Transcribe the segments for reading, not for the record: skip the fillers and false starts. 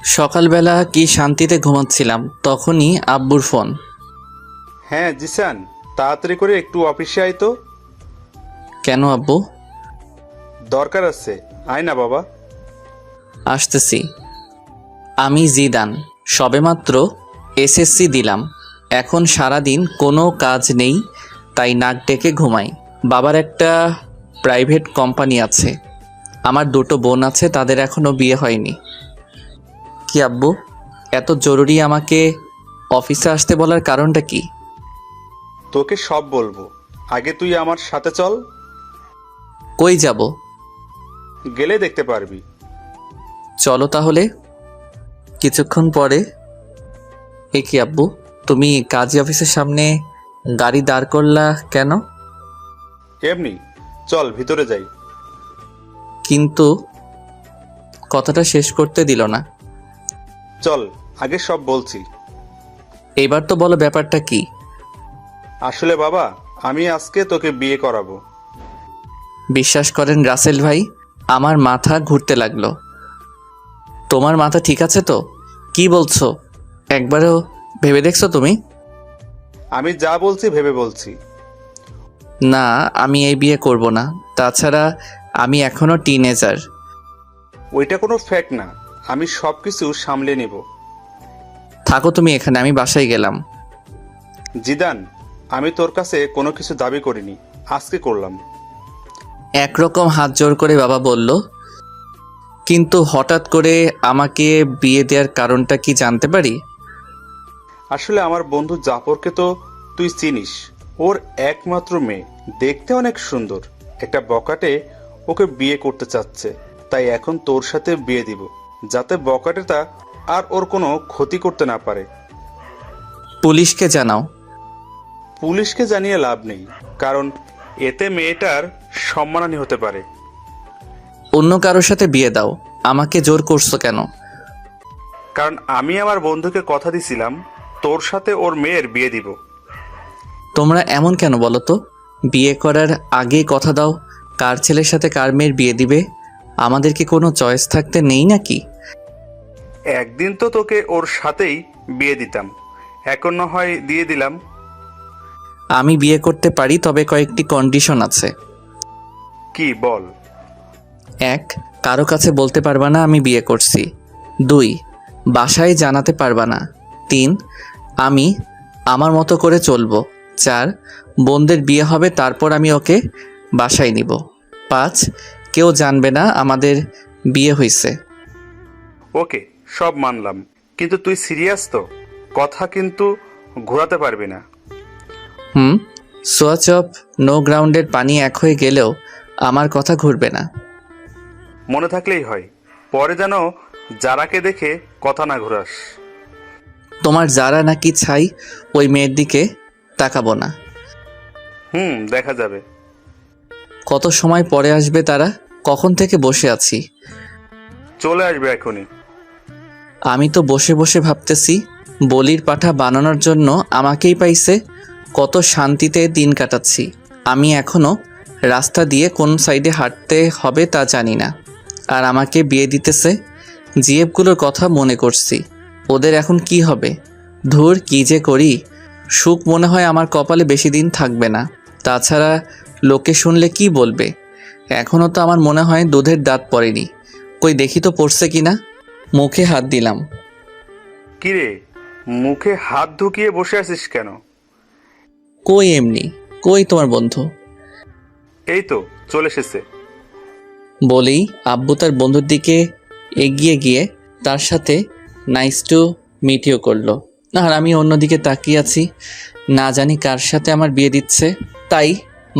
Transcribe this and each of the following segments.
সকালবেলা কি শান্তিতে ঘুমাচ্ছিলাম, তখনই আব্বুর ফোন। হ্যাঁ জিসান, তাড়াতাড়ি করে একটু অফিসে আয় তো। কেন আব্বু? দরকার আছে, আয় না বাবা। আসতেছি। আমি জিদান, সবেমাত্র এসএসসি দিলাম। এখন সারাদিন কোনো কাজ নেই, তাই নাক ডেকে ঘুমাই। বাবার একটা প্রাইভেট কোম্পানি আছে। আমার দুটো বোন আছে, তাদের এখনও বিয়ে হয়নি। কি আব্বু, এত জরুরি আমাকে অফিসে আসতে বলার কারণটা কি? তোকে সব বলবো, আগে তুই আমার সাথে চল। কই যাব? গেলে দেখতে পারবি। চলো তাহলে। কিছুক্ষণ পরে। এ কি আব্বু, তুমি কাজী অফিসের সামনে গাড়ি দাঁড় করলা কেন? এমনি, চল ভিতরে যাই। কিন্তু কথাটা শেষ করতে দিল না। চল, আগে সব বলছি। এবার তো বলো ব্যাপারটা কি? আসলে বাবা, আমি আজকে তোকে বিয়ে করাবো। বিশ্বাস করেন রাসেল ভাই, আমার মাথা ঘুরতে লাগলো। তোমার মাথা ঠিক আছে তো? কি বলছো? একবারও ভেবে দেখছো তুমি? আমি যা বলছি ভেবে বলছি। না, আমি এই বিয়ে করব না। তাছাড়া আমি এখনো টিনেজার। ওইটা কোনো ফ্যাক্ট না, আমি সব কিছু সামলে নেব। থাকো তুমি এখানে, আমি বাসায় গেলাম। জিদান, আমি তোর কাছে কোনো কিছু দাবি করিনি, আজকে করলাম। একরকম হাত জোড় করে বাবা বলল। কিন্তু হঠাৎ করে আমাকে বিয়ে দেওয়ার কারণটা কি জানতে পারি? আসলে আমার বন্ধু জাফরকে তো তুই চিনিস। ওর একমাত্র মেয়ে, দেখতে অনেক সুন্দর। একটা বকাটে ওকে বিয়ে করতে চাচ্ছে। তাই এখন তোর সাথে বিয়ে দিব, যাতে বকাটেটা আর ওর কোনো ক্ষতি করতে না পারে। পুলিশকে জানাও। পুলিশকে জানিয়ে লাভ নেই, কারণ এতে মেয়েটার সম্মানহানি হতে পারে। অন্য কারোর সাথে বিয়ে দাও, আমাকে জোর করছো কেন? কারণ আমি আমার বন্ধুকে কথা দিছিলাম তোর সাথে ওর মেয়ের বিয়ে দিব। তোমরা এমন কেন বলো তো? বিয়ে করার আগেই কথা দাও কার ছেলের সাথে কার মেয়ের বিয়ে দিবে। আমাদের কি কোনো চয়েস থাকতে নেই নাকি? একদিন তো তোকে ওর সাথেই বিয়ে দিতাম, এখন না হয় দিয়ে দিলাম। আমি বিয়ে করতে পারি, তবে কয়েকটি কন্ডিশন আছে। কি বল? 1, কারো কাছে বলতে পারবা না আমি বিয়ে করছি। 2, বাসায় জানাতে পারবা না। 3, আমি আমার মতো করে চলবো। 4, বোনদের বিয়ে হবে, তারপর আমি ওকে বাসায় নিব। 5, কেউ জানবে না আমাদের বিয়ে হয়েছে। ওকে, সব মানলাম, কিন্তু তুই সিরিয়াস তো? কথা কিন্তু ঘোরাতে পারবি না। সোয়াচ অফ নো গ্রাউন্ডের পানি এক হয়ে গেলেও আমার কথা ঘুরবে না। মনে থাকলেই হয়, পরে যেন যারাকে দেখে কথা না ঘোরাস। তোমার যারা নাকি ছাই, ওই মেয়ের দিকে তাকাবো না। দেখা যাবে। কত সময় পরে আসবে তারা? কখন থেকে বসে আছি। চলে আসবে এখনই। আমি তো বসে বসে ভাবতেছি, বলির পাঠা বানানোর জন্য আমাকেই পাইছে। কত শান্তিতে দিন কাটাচ্ছি। আমি এখনো রাস্তা দিয়ে কোন সাইডে হাঁটতে হবে তা জানি না, আর আমাকে বিয়ে দিতেছে। জিএফগুলোর কথা মনে করছি, ওদের এখন কি হবে। ধুর, কি যে করি। সুখ মনে হয় আমার কপালে বেশি দিন থাকবে না। তাছাড়া লোকে শুনলে কি বলবে। এখনও তো আমার মনে হয় দুধের দাঁত পড়েনি। কই দেখি তো পড়ছে কিনা। মুখে হাত দিলাম। কিরে, মুখে হাত ঢুকিয়ে বসে আছিস কেন? কই এমনি। কই তোমার বন্ধু? এই তো চলে এসেছে। বলেই আব্বু তার বন্ধুর দিকে এগিয়ে গিয়ে তার সাথে নাইস টু মিট ইউ করলো। আর আমি অন্যদিকে তাকিয়ে আছি, না জানি কার সাথে আমার বিয়ে দিচ্ছে। তাই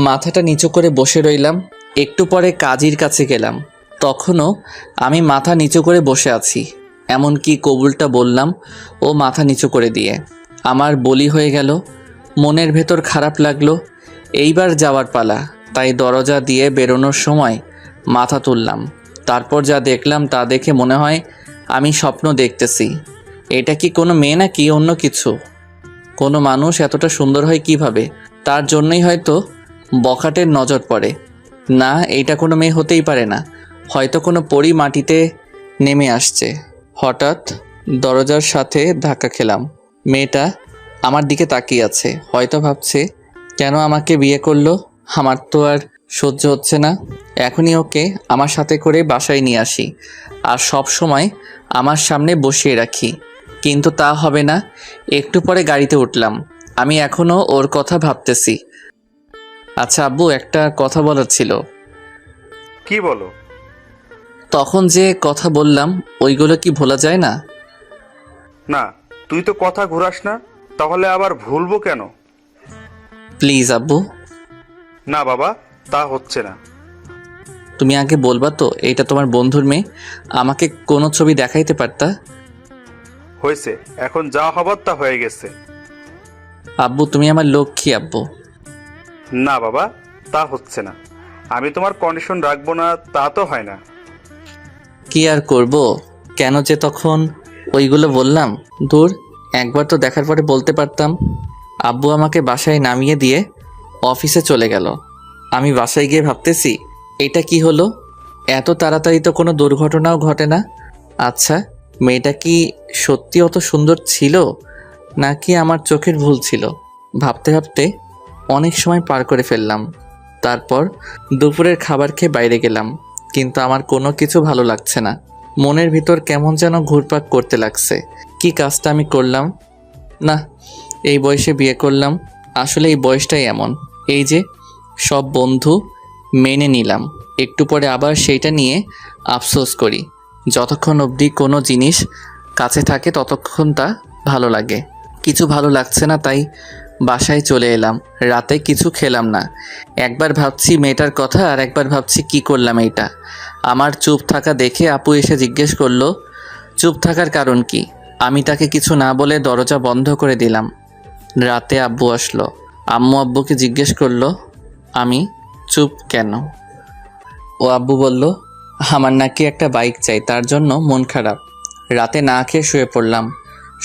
মাথাটা নিচু করে বসে রইলাম। একটু পরে কাজীর কাছে গেলাম, তখনও আমি মাথা নিচু করে বসে আছি। এমনকি কবুলটা বললাম ও মাথা নিচু করে দিয়ে। আমার বলি হয়ে গেল। মনের ভেতর খারাপ লাগলো। এইবার যাওয়ার পালা, তাই দরজা দিয়ে বেরোনোর সময় মাথা তুললাম। তারপর যা দেখলাম তা দেখে মনে হয় আমি স্বপ্ন দেখতেছি। এটা কি কোনো মেয়ে নাকি অন্য কিছু? কোনো মানুষ এতটা সুন্দর হয় কিভাবে? তার জন্যই হয়তো বখাটের নজর পড়ে। না, এইটা কোনো মেয়ে হতেই পারে না। হয়তো কোনো পরী মাটিতে নেমে আসছে। হঠাৎ দরজার সাথে ধাক্কা খেলাম। মেয়েটা আমার দিকে তাকিয়ে আছে, হয়তো ভাবছে কেন আমাকে বিয়ে করলো। আমার তো আর সহ্য হচ্ছে না, এখনই ওকে আমার সাথে করে বাসায় নিয়ে আসি আর সব সময় আমার সামনে বসিয়ে রাখি, কিন্তু তা হবে না। একটু পরে গাড়িতে উঠলাম। আমি এখনও ওর কথা ভাবতেছি। আচ্ছা আব্বু, একটা কথা বলার ছিল। কি বলো? তখন যে কথা বললাম ওইগুলো কি ভোলা যায় না? না, তুই তো কথা ঘুরাস না, তাহলে আবার ভুলবো কেন? প্লিজ আব্বু। না বাবা, তা হচ্ছে না। তুমি আগে বলবা তো এইটা তোমার বন্ধুর মেয়ে, আমাকে কোনো ছবি দেখাইতে পারতা? হয়েছে, এখন যা হবার তা হয়ে গেছে। আব্বু তুমি আমার লক্ষ্মী আব্বু। না বাবা, তা হচ্ছে না। আমি তোমার কন্ডিশন রাখবো না তা তো হয় না। কি আর করব, কেন যে তখন ওইগুলো বললাম। দূর, একবার তো দেখার পরে বলতে পারতাম। আব্বু আমাকে বাসায় নামিয়ে দিয়ে অফিসে চলে গেল। আমি বাসায় গিয়ে ভাবতেছি এটা কি হলো, এত তাড়াতাড়ি তো কোনো দুর্ঘটনাও ঘটে না। আচ্ছা, মেয়েটা কি সত্যি অত সুন্দর ছিল নাকি আমার চোখের ভুল ছিল? ভাবতে ভাবতে অনেক সময় পার করে ফেললাম। তারপর দুপুরের খাবার খেয়ে বাইরে গেলাম, কিন্তু আমার কোনো কিছু ভালো লাগছে না। মনের ভিতর কেমন যেন ঘুরপাক করতে লাগছে। কি কাজটা আমি করলাম? না, এই বয়সে বিয়ে করলাম। আসলে এই বয়সটাই এমন। এই যে সব বন্ধু মেনে নিলাম, একটু পরে আবার সেইটা নিয়ে আফসোস করি। যতক্ষণ অবধি কোনো জিনিস কাছে থাকে ততক্ষণ তা ভালো লাগে। কিছু ভালো লাগছে না, তাই বাসায় চলে এলাম। রাতে কিছু খেলাম না। একবার ভাবছি মেয়েটার কথা আর একবার ভাবছি কি করলাম এইটা। আমার চুপ থাকা দেখে আপু এসে জিজ্ঞেস করলো চুপ থাকার কারণ কি। আমি তাকে কিছু না বলে দরজা বন্ধ করে দিলাম। রাতে আব্বু আসলো। আম্মু আব্বুকে জিজ্ঞেস করলো আমি চুপ কেন। ও আব্বু বলল আমার নাকি একটা বাইক চাই, তার জন্য মন খারাপ। রাতে না খেয়ে শুয়ে পড়লাম।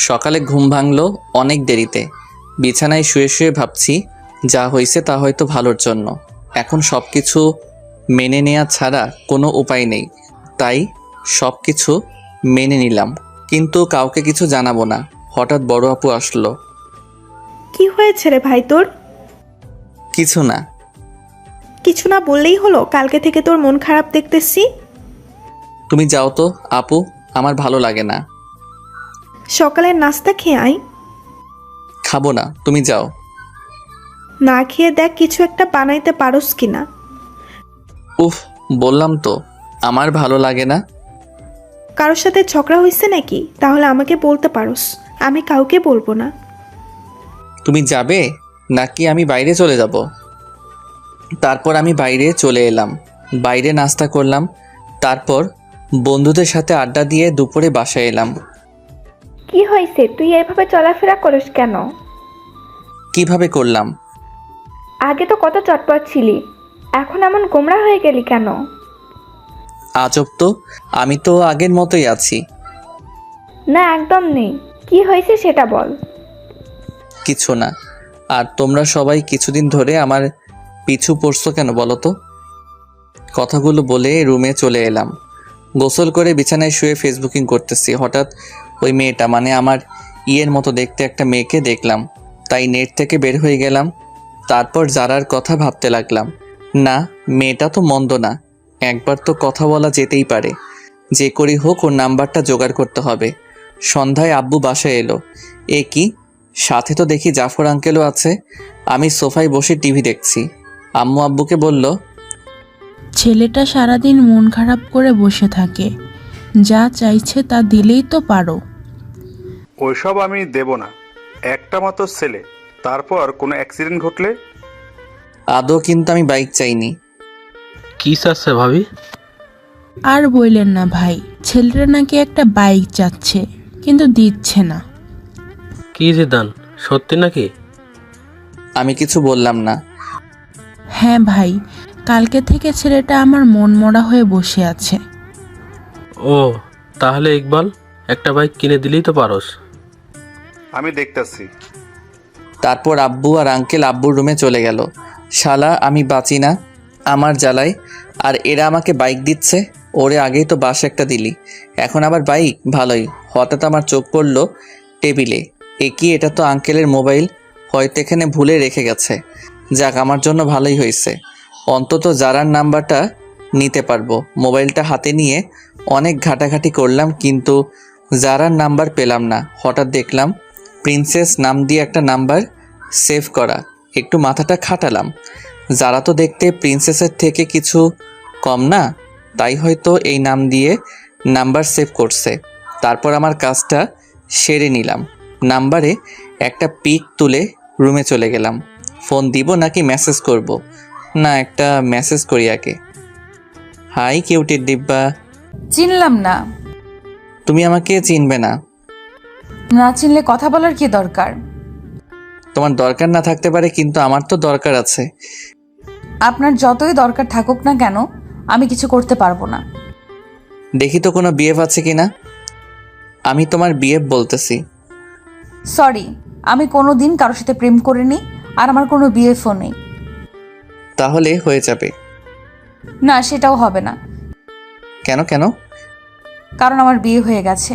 সকালে ঘুম ভাঙলো অনেক দেরিতে। বিছানায় শুয়ে শুয়ে ভাবছি যা হয়েছে তা হয়তো ভালোর জন্য। এখন সব কিছু মেনে নেওয়া ছাড়া কোনো উপায় নেই, তাই সব কিছু মেনে নিলাম, কিন্তু কাউকে কিছু জানাবো না। হঠাৎ বড় আপু আসলো। কি হয়েছে রে ভাই তোর? কিছু না। কিছু না বললেই হলো? কালকে থেকে তোর মন খারাপ দেখতেছি। তুমি যাও তো আপু, আমার ভালো লাগে না। সকালের নাস্তা খেয়ে আয়। খাবো না, তুমি যাও। না খেয়ে দেখ কিছু একটা বানাইতে পারোস কিনা। উফ, বললাম তো আমার ভালো লাগে না। কারোর সাথে ঝগড়া হয়েছে নাকি? তাহলে আমাকে বলতে পারোস, আমি কাউকে বলবো না। তুমি যাবে নাকি আমি বাইরে চলে যাব? তারপর আমি বাইরে চলে এলাম। বাইরে নাস্তা করলাম, তারপর বন্ধুদের সাথে আড্ডা দিয়ে দুপুরে বাসায় এলাম। কি হয়েছে? তুই এভাবে চলাফেরা করিস কেন? কিভাবে করলাম? আগে তো কত চটপট ছিলি, এখন এমন গোমড়া হয়ে গেলি কেন? আজব তো, আমি তো আগের মতোই আছি। না, একদম নেই। কি হয়েছে সেটা বল। কিছু না। আর তোমরা সবাই কিছুদিন ধরে আমার পিছু পড়ছো কেন বলো তো? কথাগুলো বলে রুমে চলে এলাম। গোসল করে বিছানায় শুয়ে ফেসবুকিং করতেছি। হঠাৎ ওই মেয়েটা, মানে আমার ইয়ের মতো দেখতে একটা মেয়েকে দেখলাম, তাই নেট থেকে বের হয়ে গেলাম। তারপর জারার কথা ভাবতে লাগলাম। না, মেয়েটা তো মন্দ না, একবার তো কথা বলা যেতেই পারে। যে করেই হোক ওর নাম্বারটা জোগাড় করতে হবে। সন্ধ্যায় আব্বু বাসায় এলো। এ কি, সাথে তো দেখি জাফর আঙ্কেলও আছে। আমি সোফায় বসে টিভি দেখছি। আম্মু আব্বুকে বলল, ছেলেটা সারাদিন মন খারাপ করে বসে থাকে, যা চাইছে তা দিলেই তো পারো। ওইসব আমি দেব না। একটা মাত্র ছেলে, তারপর কোনো অ্যাক্সিডেন্ট ঘটলে? আদৌ কিন্তু আমি বাইক চাইনি। কি চাচ্ছে ভাবি? আর বললেন না ভাই, ছেলেটা নাকি একটা বাইক চাচ্ছে কিন্তু দিচ্ছে না। কি যে দান, সত্যি নাকি? আমি কিছু বললাম না। হ্যাঁ ভাই, কালকে থেকে ছেলেটা আমার মন মরা হয়ে বসে আছে। ও, তাহলে ইকবাল একটা বাইক কিনে দিলেই তো পারোস। আমি দেখতাছি। তারপর আব্বু আর আঙ্কেল আব্বুর রুমে চলে গেল। শালা আমি বাঁচি না আমার জ্বালায়, আর এরা আমাকে বাইক দিচ্ছে। ওরে আগেই তো বাস একটা দিলি, এখন আবার বাইক? ভালোই। হঠাৎ আমার চোখ পড়ল টেবিলে। কি, এটা তো আঙ্কেলের মোবাইল, হয়তো এখানে ভুলে রেখে গেছে। যাক, আমার জন্য ভালোই হয়েছে, অন্তত জারার নাম্বারটা নিতে পারবো। মোবাইলটা হাতে নিয়ে অনেক ঘাটাঘাটি করলাম, কিন্তু জারার নাম্বার পেলাম না। হঠাৎ দেখলাম প্রিন্সেস নাম দিয়ে একটা নাম্বার সেভ করা। একটু মাথাটা খাটালাম, যারা তো দেখতে প্রিন্সেসের থেকে কিছু কম না, তাই হয়তো এই নাম দিয়ে নাম্বার সেভ করছে। তারপর আমার কাজটা সেরে নিলাম। নাম্বারে একটা পিক তুলে রুমে চলে গেলাম। ফোন দিব নাকি মেসেজ করব? না, একটা মেসেজ করি আগে। হাই কিউটের ডিব্বা। চিনলাম না। তুমি আমাকে চিনবে না। না চিনলে কথা বলার কি দরকার? তোমার দরকার না থাকতে পারে, কিন্তু আমার তো দরকার আছে। আপনার যতই দরকার থাকুক না কেন, আমি কিছু করতে পারবো না। দেখি তো কোনো বিএফ আছে কিনা। আমি তোমার বিএফ বলতেছি। সরি, আমি কোনো দিন কারোর সাথে প্রেম করিনি, আর আমার কোনো বিএফও নেই। তাহলে হয়ে যাবে। না, সেটাও হবে না, কেন কেন? কারণ আমার বিয়ে হয়ে গেছে।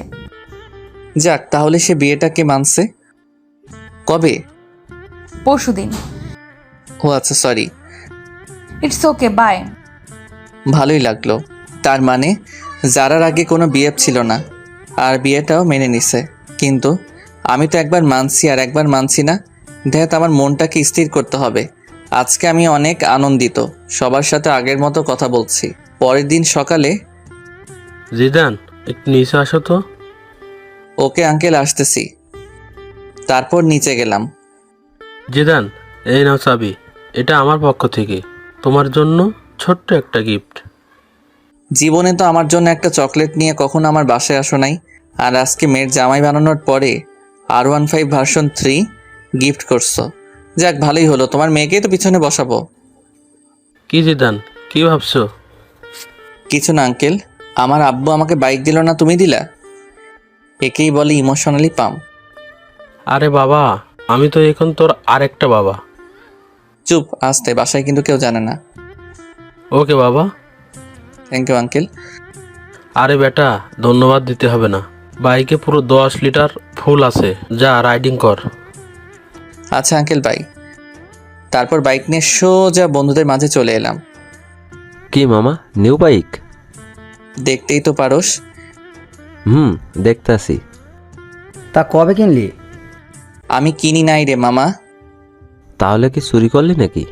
যাক, তাহলে সে বিয়েটাকে মানছে। কবে? পরশুদিন। ও আচ্ছা, সরি। It's okay, by. ভালোই লাগলো। তার মানে যারার আগে কোনো বিএফ ছিল না, আর বিয়েটাও মেনে নিছে। কিন্তু আমি তো একবার মানছি আর একবার মানছি না। দেখ, আমার মনটাকে স্থির করতে হবে। আজকে আমি অনেক আনন্দিত, সবার সাথে আগের মতো কথা বলছি। পরের দিন সকালে। জিদান, একটু নিচে আসো তো। ওকে আঙ্কেল, আসতেছি। তারপর নিচে গেলাম। জিদান, এই নাও চাবি, এটা আমার পক্ষ থেকে তোমার জন্য ছোট্ট একটা গিফট। জীবনে তো আমার জন্য একটা চকলেট নিয়ে কখনো আমার বাসায় আসো নাই, আর আজকে মেয়ের জামাই বানানোর পরে R15 ভার্সন 3 গিফট করছো। যাক, ভালোই হলো, তোমার মেয়েকেই তো পিছনে বসাবো। কি জিদান, কি ভাবছো? কিছু না আঙ্কেল, আমার আব্বু আমাকে বাইক দিল না, তুমি দিলা। একেই বলে ইমোশনালি পাম। আরে বাবা, আমি তো এখন তোর আরেকটা বাবা। চুপ, আসতে, বাসায় কিন্তু কেউ জানে না। ওকে বাবা। Thank you uncle. আরে বেটা, ধন্যবাদ দিতে হবে না। বাইকে পুরো 10 লিটার ফুল আছে, যা রাইডিং কর। আচ্ছা আঙ্কেল, বাই। তারপর বাইক নিয়ে সোজা বন্ধুদের মাঝে চলে এলাম। কি মামা, নিউ বাইক? দেখতেই তো পারোস। দেখতাছি। তা কবে কিনলি? আমি কিনি নাই রে মামা। তাহলে কি চুরি করলি নাকি?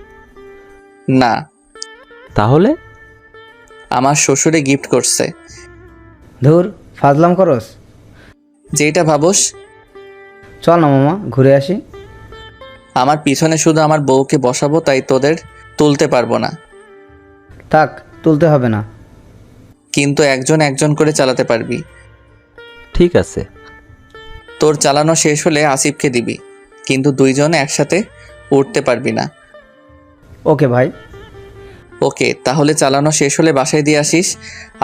না, তাহলে? আমার শ্বশুরে গিফট করছে। ধুর, ফাজলাম করস। যেটা ভাবোস। চল না মামা, ঘুরে আসি। আমার পিছনে শুধু আমার বউকে বসাবো, তাই তোদের তুলতে পারবো না। থাক, তুলতে হবে না। কিন্তু একজন একজন করে চালাতে পারবি। ঠিক আছে। তোর চালানো শেষ হলে আসিফকে দিবি, কিন্তু দুইজন একসাথে উঠতে পারবি না। ওকে ভাই। ওকে, তাহলে চালানো শেষ হলে বাসায় দিয়ে আসিস,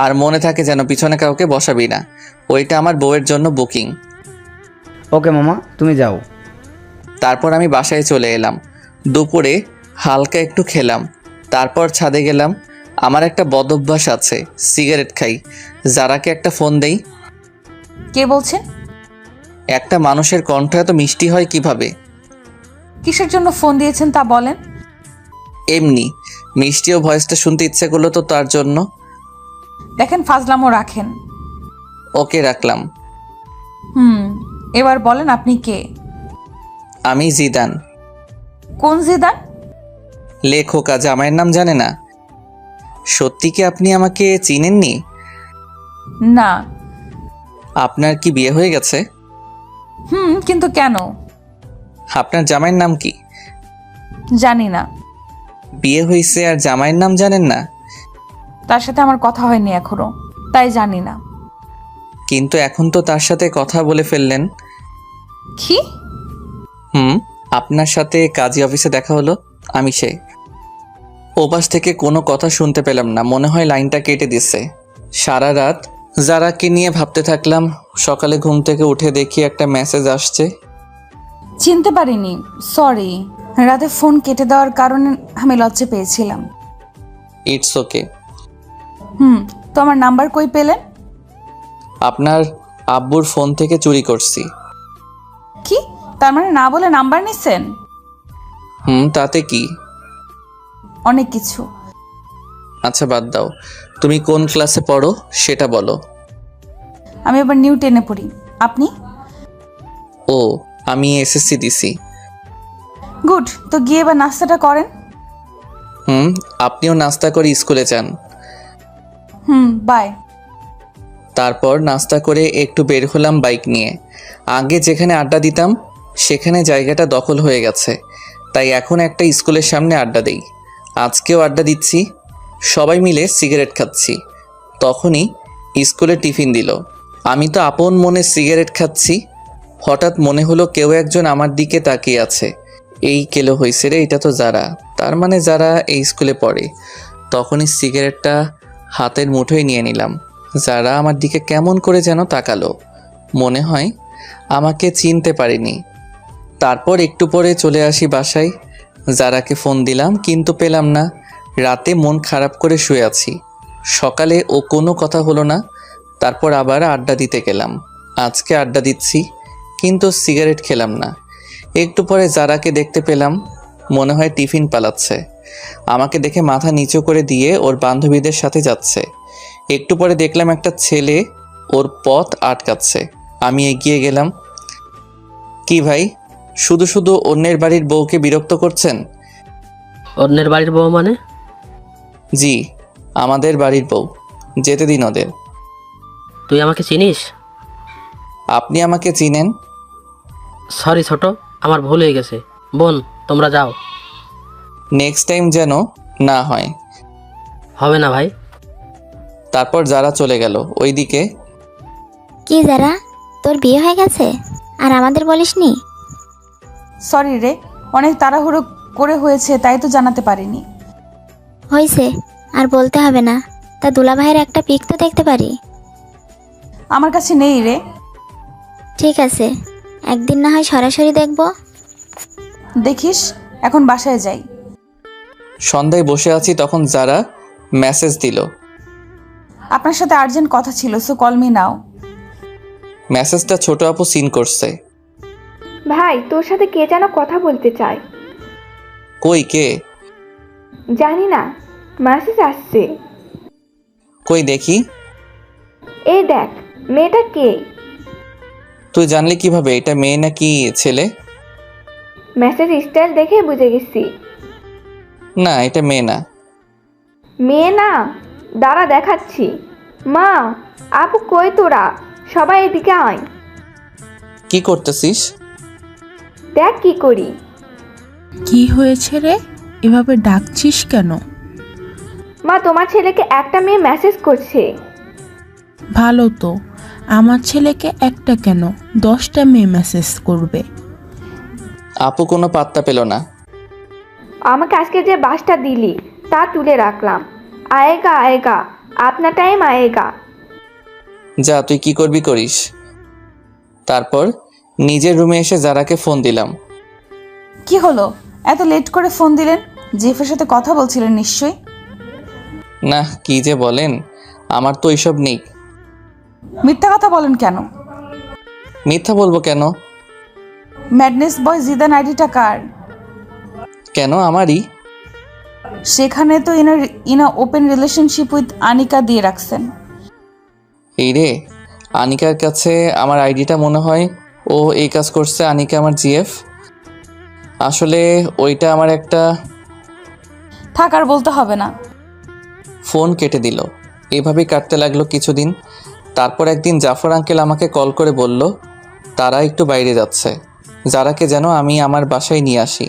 আর মনে থাকে যেন পিছনে কাউকে বসাবি না। ওইটা আমার বউয়ের জন্য বুকিং। ওকে মামা, তুমি যাও। তারপর আমি বাসায় চলে এলাম। দুপুরে হালকা একটু খেলাম, তারপর ছাদে গেলাম। আমার একটা বদ অভ্যাস আছে, সিগারেট খাই। যারাকে একটা ফোন দেই। কে বলছেন? একটা মানুষের কণ্ঠ এত মিষ্টি হয় কিভাবে? কিসের জন্য ফোন দিয়েছেন তা বলেন। এমনি মিষ্টি ও ভয়েসটা শুনতে ইচ্ছে করলো তো, তার জন্য। দেখেন, ফাজলামও রাখেন। ওকে, রাখলাম। এবার বলেন আপনি কে? আমি জিদান। কোন জিদান? লেখকা, জামাইয়ের নাম জানে না? সত্যি কি আপনি আমাকে চিনেননি? না। আপনার কি বিয়ে হয়ে গেছে? কিন্তু কেন? আপনার জামাইয়ের নাম কি? জানি না। বিয়ে হয়েছে আর জামাইয়ের নাম জানেন না? তার সাথে আমার কথা হয়নি এখনো, তাই জানি না। কিন্তু এখন তো তার সাথে কথা বলে ফেললেন। কি? আপনার সাথে কাজী অফিসে দেখা হলো, আমি সে। ওপাশ থেকে কোনো কথা শুনতে পেলাম না, মনে হয় লাইনটা কেটে দিছে। সারা রাত যারাকে নিয়ে ভাবতে থাকলাম। সকালে ঘুম থেকে উঠে দেখি একটা মেসেজ আসছে। চিনতে পারিনি, সরি। রাতে ফোন কেটে দেওয়ার কারণে আমি লজ্জা পেয়েছিলাম। It's okay. তো আমার নাম্বার কই পেলেন? আপনার আব্বুর ফোন থেকে চুরি করছি। কি? তার মানে না বলে নাম্বার নিছেন? তাতে কি? অনেক কিছু। আচ্ছা বাদ দাও, তুমি কোন ক্লাসে পড়ো সেটা বলো। আমি এবার নিউ 10-এ পড়ি। আপনি? ও, আমি এসএসসি দিছি। গুড, তো গিয়ে এবার নাস্তাটা করেন। আপনিও নাস্তা করে স্কুলে যান। বাই। তারপর নাস্তা করে একটু বের হলাম বাইক নিয়ে। আগে যেখানে আড্ডা দিতাম সেখানে জায়গাটা দখল হয়ে গেছে, তাই এখন একটা স্কুলের সামনে আড্ডা দেই। আজকেও আড্ডা দিচ্ছি, সবাই মিলে সিগারেট খাচ্ছি। তখনই স্কুলে টিফিন দিল। আমি তো আপন মনে সিগারেট খাচ্ছি, হঠাৎ মনে হলো কেউ একজন আমার দিকে তাকিয়ে আছে। এই কেলো হয়েছে রে, এটা তো যারা, তার মানে যারা এই স্কুলে পড়ে। তখনই সিগারেটটা হাতের মুঠোয় নিয়ে নিলাম। যারা আমার দিকে কেমন করে যেন তাকালো, মনে হয় আমাকে চিনতে পারিনি। তারপর একটু পরে চলে আসি বাসায়। যারাকে ফোন দিলাম কিন্তু পেলাম না। রাতে মন খারাপ করে শুয়ে আছি। সকালে ও কোনো কথা হলো না। তারপর আবার আড্ডা দিতে গেলাম। আজকে আড্ডা দিচ্ছি কিন্তু সিগারেট খেলাম না। একটু পরে যারাকে দেখতে পেলাম, মনে হয় টিফিন পালাচ্ছে। আমাকে দেখে মাথা নিচু করে দিয়ে ওর বান্ধবীদের সাথে যাচ্ছে। একটু পরে দেখলাম একটা ছেলে ওর পথ আটকাচ্ছে। আমি এগিয়ে গেলাম। কি ভাই, শুধু শুধু অন্যের বাড়ির বউকে বিরক্ত করছেন? অন্যের বাড়ির বউ মানে? জি, আমাদের বাড়ির বউ, যেতে দিন ওদের। তুই আমাকে চিনিস? আপনি আমাকে চিনেন? সরি ছোট, আমার ভুল হয়ে গেছে। বোন, তোমরা যাও। নেক্সট টাইম যেন না হয়। হবে না ভাই। তারপর যারা চলে গেল। ওইদিকে কি যারা, তোর বিয়ে হয়ে গেছে আর আমাদের বলিসনি? সরি রে, অনেক তাড়াহুড়ো করে হয়েছে, তাই তো জানাতে পারিনি। হয়েছে, আর বলতে হবে না। তা দুলাভাইয়ের একটা পিক তো দেখতে পারি? আমার কাছে নেই রে। ঠিক আছে, একদিন না হয় সরাসরি দেখব। দেখিস, এখন বাসায় যাই। সন্ধ্যায় বসে আছি, তখন যারা মেসেজ দিল। আপনার সাথে আর্জেন্ট কথা ছিল, সো কল মি নাও। মেসেজটা ছোট আপু সিন করছে। ভাই, তোর সাথে কে যেন কথা বলতে চায়। কই কে? জানি না, মেসেজ আসছে। কই দেখি। এই দেখ, মেয়েটা কে? তুই জানলি কিভাবে এটা মেয়ে নাকি ছেলে? মেসেজ স্টাইল দেখে বুঝে গেছি। না, এটা মেয়ে না। মেয়ে না? দাঁড়া দেখাচ্ছি। মা, আপু কই তোরা? সবাই এদিকে আয়। কি করতেছিস? দেখ কি করি। কি হয়েছে রে, এভাবে ডাকছিস কেন? মা, তোমার ছেলেকে একটা মেয়ে মেসেজ করছে। ভালো তো, আমার ছেলেকে একটা কেন 10টা মেয়ে মেসেজ করবে। আপু কোনো পাত্তা পেল না। আমাকে আজকে যে বাসটা দিলি তা তুলে রাখলাম। আয়েগা আয়েগা, আপনার টাইম আয়েগা। যা, তুই কি করবি করিস। তারপর নিজের রুমে এসে যারাকে ফোন দিলাম। কি হলো, এত লেট করে ফোন দিলেন? জেফের সাথে কথা বলছিলেন নিশ্চয়ই। না, কি যে বলেন, আমার তো এইসব নেই। মিথ্যা কথা বলেন কেন? মিথ্যা বলবো কেন? ম্যাডনেস বয় জিদান আইডিটা কার? কেন আমারই? সেখানে তো ইনা ওপেন রিলেশনশিপ উইথ আনিকা দিয়ে রাখছেন। এই রে, আনিকার কাছে আমার আইডিটা মনে হয় ও এই কাজ করছে। আনিকা আমার জিএফ। আসলে ওইটা আমার একটা। থাক, আর বলতে হবে না। ফোন কেটে দিল। এভাবেই কাটতে লাগলো কিছুদিন। তারপর একদিন জাফর আঙ্কেল আমাকে কল করে বলল তারা একটু বাইরে যাচ্ছে, যারাকে যেন আমি আমার বাসায় নিয়ে আসি।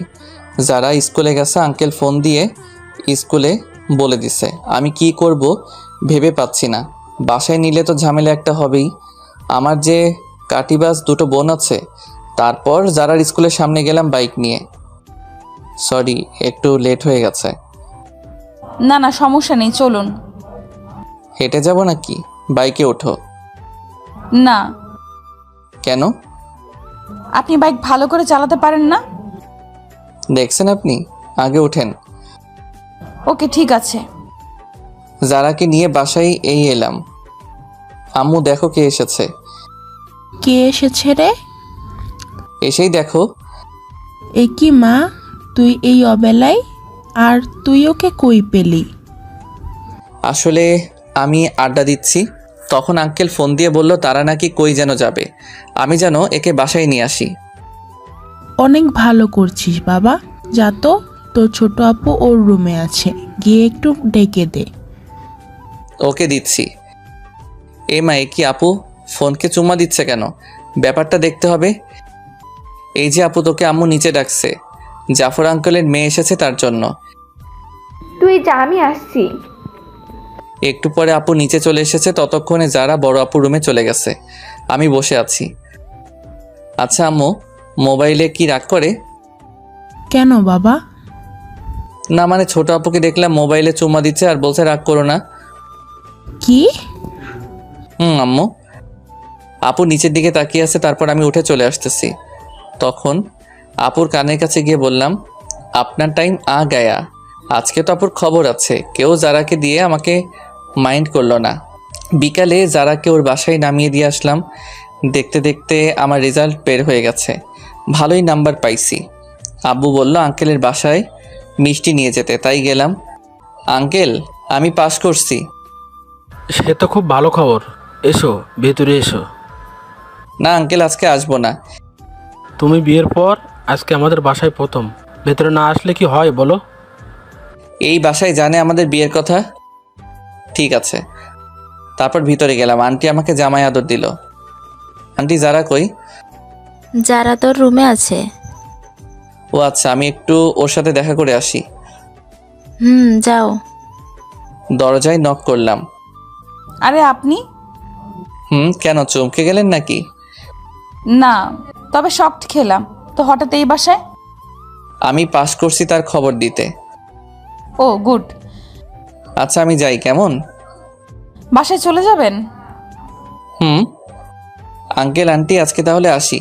যারা স্কুলে গেছে, আঙ্কেল ফোন দিয়ে স্কুলে বলে দিছে। আমি কি করব ভেবে পাচ্ছি না। বাসায় নিলে তো ঝামেলা একটা হবেই। আমার যে কাটিবাজ দুটো বোন আছে। তারপর যারার স্কুলের সামনে গেলাম বাইক নিয়ে। সরি, একটু লেট হয়ে গেছে। না না, সমস্যা নেই, চলুন। হেঁটে যাব নাকি? বাইকে ওঠো। না। কেন? আপনি বাইক ভালো করে চালাতে পারেন না? দেখছেন আপনি, আগে ওঠেন। ওকে, ঠিক আছে। যারাকে নিয়ে বাসায় এই এলাম। আম্মু দেখো কে এসেছে। কে এসেছে রে? এসেই দেখো। এ কি মা, তুই এই অবেলায়? আর তুই ওকে কই পেলি? আসলে আমি আড্ডা দিচ্ছি, তখন আঙ্কেল ফোন দিয়ে বলল তারা নাকি কই যেন যাবে, আমি যেন একে বাসায় নিয়ে আসি। অনেক ভালো করছিস বাবা, যা তো, তোর ছোট আপু ওর রুমে আছে, গিয়ে একটু ডেকে দে। ওকে দিচ্ছি। এ মা, এ কি আপু ফোনকে চুম্মা দিচ্ছে কেন? ব্যাপারটা দেখতে হবে। এই যে আপু, তোকে আম্মু নিচে ডাকছে, জাফর আঙ্কেলের মেয়ে এসেছে তার জন্য। তুই যা, আমি আসছি। একটু পরে আপু নিচে চলে এসেছে, ততক্ষণে যারা বড় আপু রুমে চলে গেছে, আমি বসে আছি। আচ্ছা আম্মু, মোবাইলে কি রাগ করে? কেন বাবা? না মানে ছোট আপুকে দেখলাম মোবাইলে চুম্মা দিচ্ছে আর বলছে রাগ করো না। কি? আম্মু। আপু নিচের দিকে তাকিয়ে আছে, তারপর আমি উঠে চলে আসতেছি। তখন আপুর কানের কাছে গিয়ে বললাম, আপনার টাইম আ গায়া, আজকে তো আপুর খবর আছে। কেউ যারাকে দিয়ে আমাকে মাইন্ড করলো না। বিকালে যারাকে ওর বাসায় নামিয়ে দিয়ে আসলাম। দেখতে দেখতে আমার রেজাল্ট বের হয়ে গেছে, ভালোই নাম্বার পাইছি। আব্বু বলল আঙ্কেলের বাসায় মিষ্টি নিয়ে যেতে, তাই গেলাম। আঙ্কেল, আমি পাস করছি। সে তো খুব ভালো খবর। এসো, ভেতরে এসো। না আঙ্কেল, আজকে আসবো না। তুমি বিয়ের পর আজকে আমাদের বাসায় প্রথম, ভেতরে না আসলে কি হয় বলো? এই বাসায় জানে আমাদের বিয়ের কথা? ঠিক আছে। তারপর ভিতরে গেলাম। আন্টি আমাকে জামাই আদর দিল। আন্টি যারা কই? যারা তোর রুমে আছে। ও আচ্ছা, আমি একটু ওর সাথে দেখা করে আসি। যাও। দরজায় নক করলাম। আরে আপনি? কেন চমকে গেলেন নাকি? না, তবে শকড খেলাম তো হঠাৎ এই বাসায়। আমি পাস করছি তার খবর দিতে। ও গুড। আচ্ছা আমি যাই, কেমন? বাসায় চলে যাবেন? আঙ্কেল আন্টি, আজকে তাহলে আসি।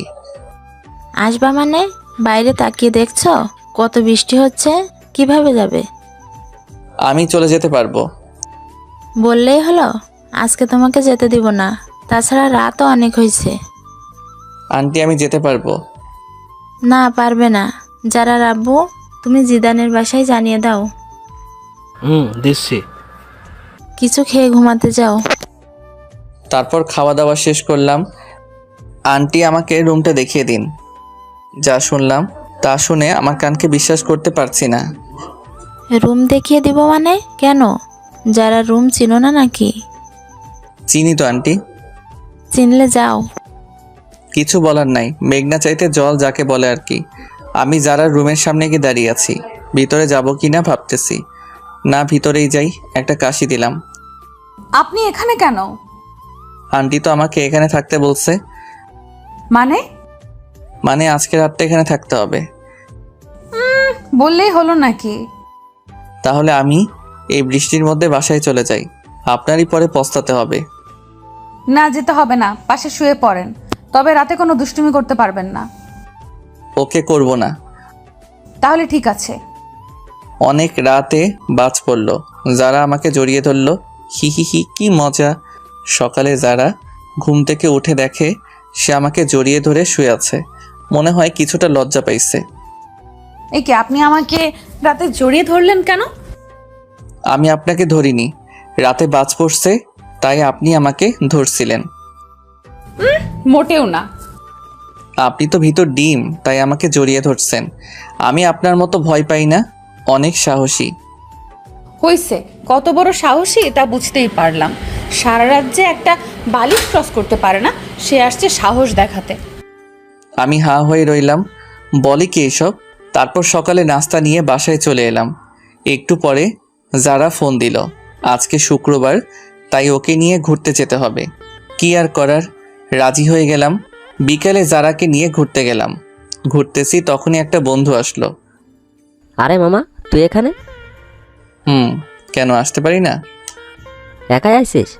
আসবা মানে? বাইরে তাকিয়ে দেখছো কত বৃষ্টি হচ্ছে, কিভাবে যাবে? আমি চলে যেতে পারবো। বললেই হলো, আজকে তোমাকে যেতে দিব না। তাছাড়া রাতও অনেক হয়েছে। আন্টি আমি যেতে পারবো। না, পারবে না। যারা রাব্বু, তুমি জিদানের বাসায় জানিয়ে দাও। দিচ্ছি। কিছু খেয়ে ঘুমাতে যাও। তারপর খাওয়া দাওয়া শেষ করলাম। আন্টি আমাকে রুমটা দেখিয়ে দিন। যা শুনলাম তা শুনে আমার কানকে বিশ্বাস করতে পারছি না। রুম দেখিয়ে দিব মানে? কেন, যারা রুম চিনো না নাকি? চিনি তো আন্টি। চিনলে যাও। কিছু বলার নাই, মেঘনা চাইতে জল যাকে বলে আর কি। আমি যারা রুমের সামনে গিয়ে দাঁড়িয়ে আছি, ভিতরে যাব কি না ভাবতেছি। না, ভিতরেই যাই। একটা কাশি দিলাম। আপনি এখানে কেন? আন্টি তো আমাকে এখানে থাকতে বলছে। মানে আজকে রাতটা এখানে থাকতে হবে। বললেই হলো নাকি? তাহলে আমি এই বৃষ্টির মধ্যে বাসায় চলে যাই, আপনারই পরে পস্তাতে হবে। না, যেতে হবে না, পাশে শুয়ে পড়েন। তবে রাতে কোনো দুষ্টুমি করতে পারবেন না। ওকে, করব না। তাহলে ঠিক আছে। অনেক রাতে বাজ পড়ল, যারা আমাকে জড়িয়ে ধরল। হি হি হি, কি মজা। সকালে যারা ঘুম থেকে উঠে দেখে সে আমাকে জড়িয়ে ধরে শুয়ে আছে, মনে হয় কিছুটা লজ্জা পাইছে। এই কি, আপনি আমাকে রাতে জড়িয়ে ধরলেন কেন? আমি আপনাকে ধরিনি, রাতে বাজ পড়ছে তাই আপনি আমাকে ধরছিলেন। মোটেও না। আপনি তো ভিতর ডিম, তাই আমাকে জড়িয়ে ধরছেন। আমি আপনার মতো ভয় পাই না, অনেক সাহসী। হইছে, কত বড় সাহসী তা বুঝতেই পারলাম। সারা রাত যে একটা বালিশ ক্রস করতে পারে না, সে আসছে সাহস দেখাতে। আমি হা হয়ে রইলাম, বলি কি এসব। তারপর সকালে নাস্তা নিয়ে বাসায় চলে এলাম। একটু পরে যারা ফোন দিল, আজকে শুক্রবার, তাই ওকে নিয়ে ঘুরতে যেতে হবে। কি আর করার, রাজি হয়ে গেলাম। বিকেলে যারাকে নিয়ে ঘুরতে গেলাম। ঘুরতেছি, তখনই একটা বন্ধু আসলো। আরে মামা, তুই এখানে? কেন আসতে পারি না? একাই আইছিস?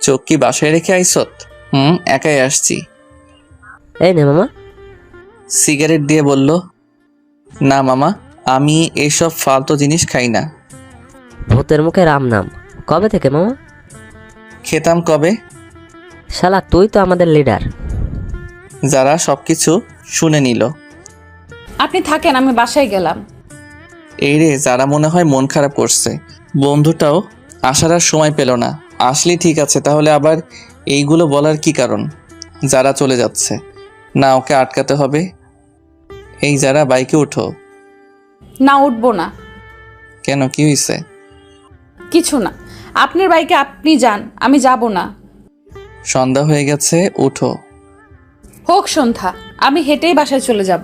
চোখ কি বাসায় রেখে আইসত? একাই আসছি। এই নে মামা। সিগারেট দিয়ে বলল, না মামা, আমি এসব ফালতু জিনিস খাই না। ভূতের মুখে রাম নাম, কবে থেকে মামা? খেতাম কবে। শালা তুই তো আমাদের লিডার। যারা সবকিছু শুনে নিল। আপনি থাকেন, আমি বাসায় গেলাম। এই রে, যারা মনে হয় মন খারাপ করছে। বন্ধুটাও আসার আর সময় পেল না। আসলে ঠিক আছে, তাহলে আবার এইগুলো বলার কি কারণ? যারা চলে যাচ্ছে না, ওকে আটকাতে হবে। এই যারা, বাইকে ওঠো। না, উঠবো না। কেন, কি হয়েছে? কিছু না, আপনার বাইকে আপনি যান, আমি যাব না। সন্ধ্যা হয়ে গেছে, উঠো। হোক সন্ধ্যা, আমি হেঁটেই বাসায় চলে যাব।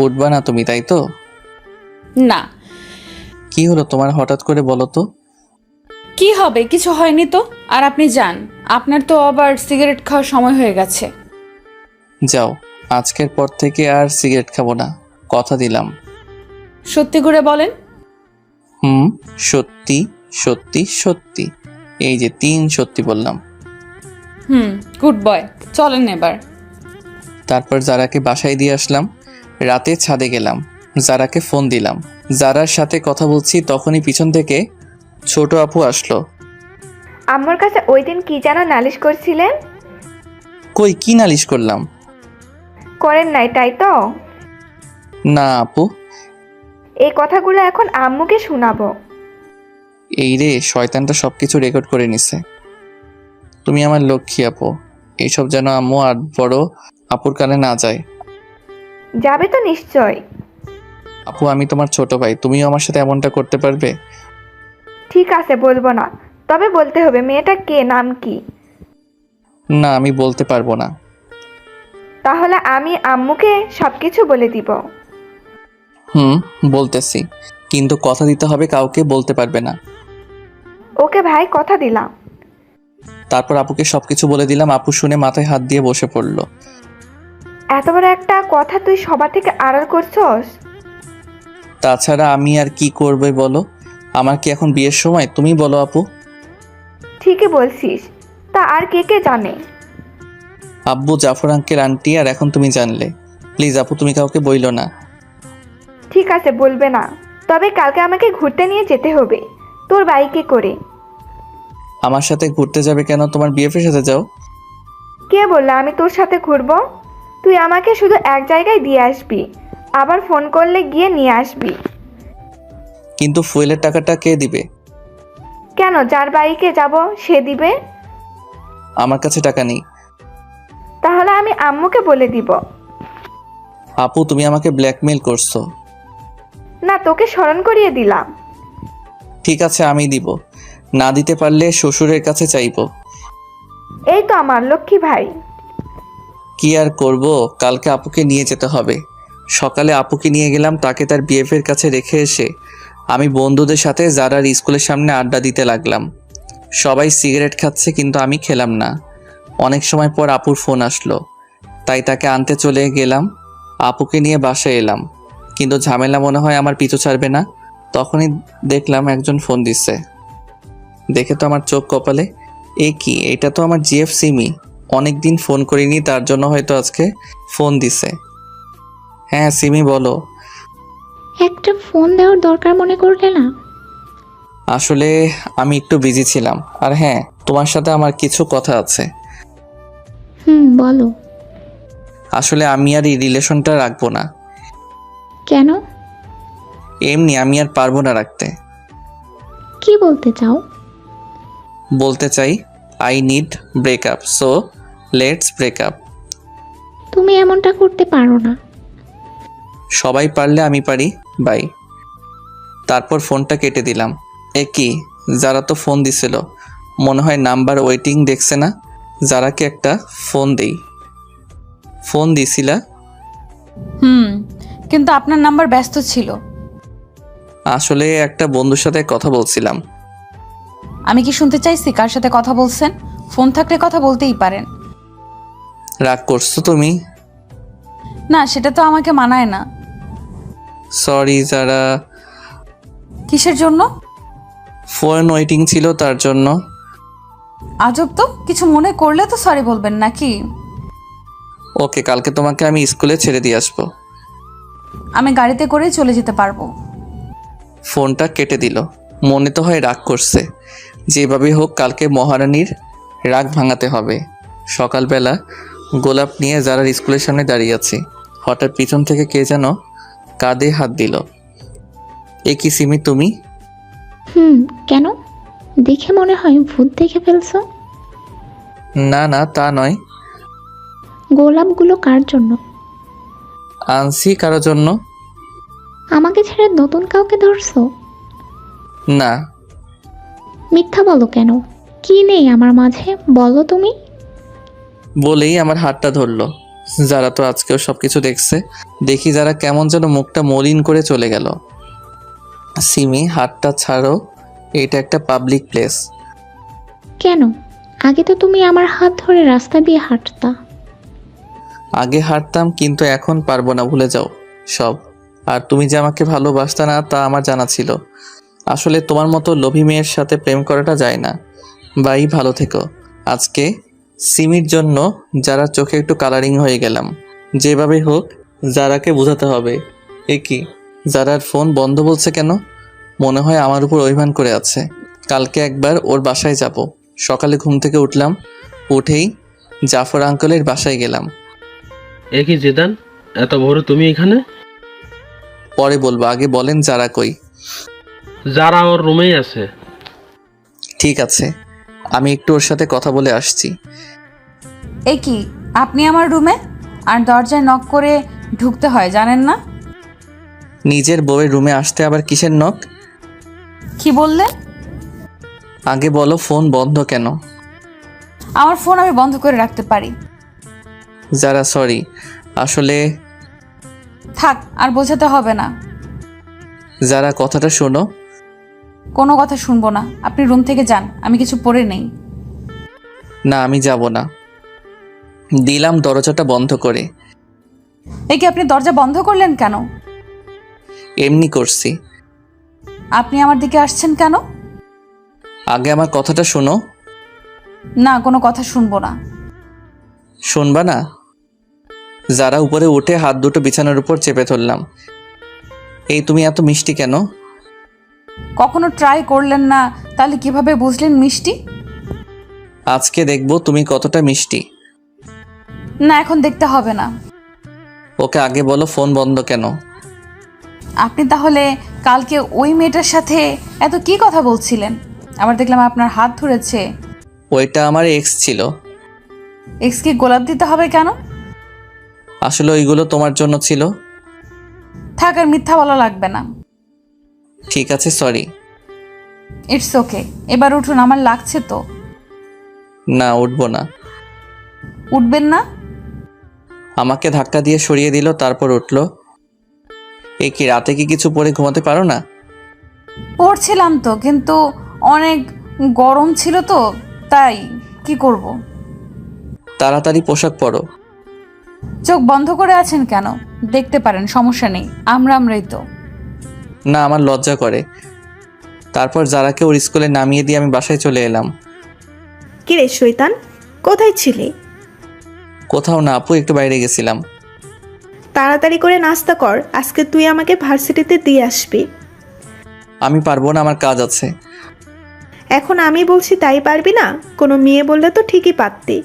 উঠবা না তুমি, তাই তো? না। কি হলো তোমার, হঠাৎ করে বলো তো? কি হবে, কিছু হয়নি তো। আর আপনি যান, আপনার তো আবার সিগারেট খাওয়ার সময় হয়ে গেছে। যাও, আজকের পর থেকে আর সিগারেট খাবো না, কথা দিলাম। সত্যি করে বলেন। সত্যি সত্যি সত্যি। এই যে 3 সত্যি বললাম। গুড বয়, চলেন এবার। তারপর যারাকে বাসায় দিয়ে আসলাম। রাতে ছাদে গেলাম, যারাকে ফোন দিলাম। যারার সাথে কথা বলছি তখনই পিছন থেকে ছোট আপু আসলো। আম্মুর কাছে ওই দিন কি যেন নালিশ করছিলেন? কই, কি নালিশ করলাম? করেন নাই, তাই তো? না আপু। এই কথাগুলো এখন আম্মুকে শোনাবো। এই রে, শয়তানটা সবকিছু রেকর্ড করে নিছে। তুমি আমার লক্ষ্মী আপু, এইসব যেন আম্মু আর বড় আপুর কানে না যায়। যাবে তো নিশ্চয়। আপু, আমি তোমার ছোট ভাই, তুমিও আমার সাথে এমনটা করতে পারবে? ঠিক আছে, বলবো না, তবে বলতে হবে মেয়েটা কে, নাম কি? না, আমি বলতে পারবো না। তাহলে আমি আম্মুকে সবকিছু বলে দিব। বলতেছি, কিন্তু কথা দিতে হবে, কাউকে বলতে পারবে না। ওকে ভাই, কথা দিলাম। তারপর আপুকে সবকিছু বলে দিলাম। আপু শুনে মাথায় হাত দিয়ে বসে পড়লো। এত বড় একটা কথা তুই সবার থেকে আড়াল করছস? তাছাড়া আমি আর কি করবে বলো? আমার কি এখন বিয়ের সময়? তুমি বলো আপু। ঠিকই বলছিস, তা আর কে কে জানে? আব্বু, জাফর আঙ্কেল, আন্টি, আর এখন তুমি জানলে। প্লিজ আপু, তুমি কাউকে বইলো না। ঠিক আছে, বলবে না, তবে কালকে আমাকে ঘুরতে নিয়ে যেতে হবে, তোর বাইকে করে। আমার সাথে ঘুরতে যাবে কেন? তোমার বিএফের সাথে যাও। কে বললো আমি তোর সাথে ঘুরবো? তুই আমাকে শুধু এক জায়গায় দিয়ে আসবি, আবার ফোন করলে গিয়ে নিয়ে আসবি। কিন্তু ফুয়েলের টাকাটা কে দিবে? কেন, যার বাইকে যাব সে দিবে। আমার কাছে টাকা নেই। তাহলে আমি আম্মুকে বলে দিব। আপু, তুমি আমাকে ব্ল্যাকমেল করছো। না, তোকে স্মরণ করিয়ে দিলাম। ঠিক আছে, আমি দিব। না দিতে পারলে শ্বশুরের কাছে চাইবো। এই তো আমার লক্ষ্মী ভাই। কি আর করব, কালকে আপুকে নিয়ে যেতে হবে। সকালে আপুকে নিয়ে গেলাম, তাকে তার বিএফের কাছে রেখে এসে আমি বন্ধুদের সাথে যারার স্কুলের সামনে আড্ডা দিতে লাগলাম। সবাই সিগারেট খাচ্ছে, কিন্তু আমি খেলাম না। অনেক সময় পর আপুর ফোন আসলো, তাই তাকে আনতে চলে গেলাম। আপুকে নিয়ে বাসায় এলাম, কিন্তু ঝামেলা মনে হয় আমার পিছু ছাড়বে না। তখনই দেখলাম একজন ফোন দিচ্ছে। দেখে তো আমার চোখ কপালে। এ কি, এটা তো আমার জিএফ সিমি। অনেকদিন ফোন করিনি, তার জন্য হয়তো আজকে ফোন দিছে। হ্যাঁ সিমি, বলো। একটা ফোন দেওয়ার দরকার মনে করলে না? আসলে আমি একটু বিজি ছিলাম। আর হ্যাঁ, তোমার সাথে আমার কিছু কথা আছে। বলো। আসলে আমি আর এই রিলেশনটা রাখবো না। কেন? এমনি, আমি আর পারবো না রাখতে। কি বলতে চাও? বলতে চাই, I need breakup, so let's breakup. তুমি এমনটা করতে পারো না। সবাই পারলে আমি পারি, বাই। তারপর ফোনটা কেটে দিলাম। এ কি, যারা তো ফোন দিছিল, মনে হয় নাম্বার ওয়েটিং দেখছে না। যারাকে একটা ফোন দেই। ফোন দিছিলা? কিন্তু আপনার নাম্বার ব্যস্ত ছিল। আসলে একটা বন্ধুর সাথে কথা বলছিলাম। আমি কি শুনতে চাইছি কার সাথে কথা বলছেন? ফোন থাকলে কথা বলতেই পারেন। রাগ করছো তুমি? না, সেটা তো আমাকে মানায় না। সরি যারা। কিসের জন্য? ফোন ওয়েটিং ছিল, তার জন্য। আজব তো, কিছু মনে করলে তো সরি বলবেন নাকি? ওকে, কালকে তোমাকে আমি স্কুলে ছেড়ে দিয়ে আসবো। আমি গাড়িতে করেই চলে যেতে পারবো। ফোনটা কেটে দিল। মনে তো হয় রাগ করছে। যেভাবে হোক কালকে মহারানীর রাগ ভাঙাতে হবে। সকালবেলা গোলাপ নিয়ে যারা স্কুলের সামনে দাঁড়িয়ে আছি, হঠাৎ পিছন থেকে কে যেন কাঁধে হাত দিল। এ কি সিমি তুমি? কেন? দেখে মনে হয় ভূত দেখে ফেলছো। না না, তা নয়। গোলাপগুলো কার জন্য? আনছি কারোর জন্য। আমাকে ছেড়ে নতুন কাউকে ধরছো? না। মিথ্যা বলো কেন? কি নেই আমার মাঝে, বলো তুমি। বলেই আমার হাতটা ধরলো। যারা তো আজকেও সবকিছু দেখছে। দেখি যারা কেমন যেন মুখটা মলিন করে চলে গেল। সিমি, হাতটা ছাড়ো, এটা একটা পাবলিক প্লেস। কেন? আগে তো তুমি আমার হাত ধরে রাস্তা দিয়ে হাঁটতা। আগে হাঁটতাম, কিন্তু এখন পারবো না, ভুলে যাও সব। আর তুমি যে আমাকে ভালোবাসতা না তা আমার জানা ছিল। আসলে তোমার মতো লোভী মেয়ের সাথে প্রেম করাটা যায় না। বাই, ভালো থেকো। আজকে সিমির জন্য যারা চোখে একটু কালারিং হয়ে গেলাম। যেভাবে হোক যারাকে বোঝাতে হবে। এ কি, যারার ফোন বন্ধ বলছে কেন? মনে হয় আমার উপর অভিমান করে আছে। কালকে একবার ওর বাসায় যাব। সকালে ঘুম থেকে উঠলাম, উঠেই জাফর আঙ্কেলের বাসায় গেলাম। এ কি জিদান, এত ভোরে তুমি এখানে? পরে বলবো, আগে বলেন যারা কই। যারা ওর রুমেই আছে। ঠিক আছে, আমি একটু ওর সাথে কথা বলে আসছি। এ কি, আপনি আমার রুমে? আর দরজায় নক করে ঢুকতে হয়, জানেন না? নিজের বউয়ের রুমে আসতে আবার কিসের নখ? কি বললেন? আগে বলো ফোন বন্ধ কেন? আমার ফোন আমি বন্ধ করে রাখতে পারি। যারা সরি, আসলে থাক, আর বোঝাতে হবে না। যারা কথাটা শোনো। কোনো কথা শুনবো না, আপনি রুম থেকে যান, আমি কিছু পড়ে নেই। না, আমি যাব না। দিলাম দরজাটা বন্ধ করে। এ কি, আপনি দরজা বন্ধ করলেন কেন? এমনি করছি। আপনি আমার দিকে আসছেন কেন? আগে আমার কথাটা শোনো। না, কোনো কথা শুনবো না। শুনবা না? যারা উপরে উঠে হাত দুটো বিছানার উপর চেপে ধরলাম। এই তুমি এত মিষ্টি কেন? কখনো ট্রাই করলেন না, তাহলে কিভাবে বুঝলেন মিষ্টি? আজকে দেখবো তুমি কতটা মিষ্টি। না, এখন দেখতে হবে না। ওকে আগে বলো ফোন বন্ধ কেন? আপনি তাহলে কালকে ওই মেয়েটার সাথে এত কি কথা বলছিলেন? আবার দেখলাম আপনার হাত ধরেছে। ওইটা আমার এক্স ছিল। এক্স কি গোলাপ দিতে হবে কেন? আসলে ওইগুলো তোমার জন্য ছিল। থাক, আর মিথ্যা বলা লাগবে না। ঠিক আছে, সরি। ইটস ওকে, এবার উঠুন, আমার লাগছে তো। না, উঠবো না। উঠবেন না? আমাকে ধাক্কা দিয়ে সরিয়ে দিল, তারপর উঠলো। এই কি, রাতে কি কিছু পরে ঘুমাতে পারো না? পড়ছিলাম তো, কিন্তু অনেক গরম ছিল তো, তাই। কি করব? তাড়াতাড়ি পোশাক পরো। চোখ বন্ধ করে আছেন কেন? দেখতে পারেন, সমস্যা নেই, আমরাই তো। না, আমার লজ্জা করে। তারপর যারাকে ওর স্কুলে নামিয়ে দিয়ে আমি বাসায় চলে এলাম। কিরে শৈতান, কোথায় ছিলি? কোথাও না আপু, একটু বাইরে গেছিলাম। তাড়াতাড়ি করে নাস্তা কর, আজকে তুই আমাকে ভার্সিটিতে দিয়ে আসবি। আমি পারবো না, আমার কাজ আছে। এখন আমি বলছি তাই পারবি না? কোনো মেয়ে বললে তো ঠিকই পারতি।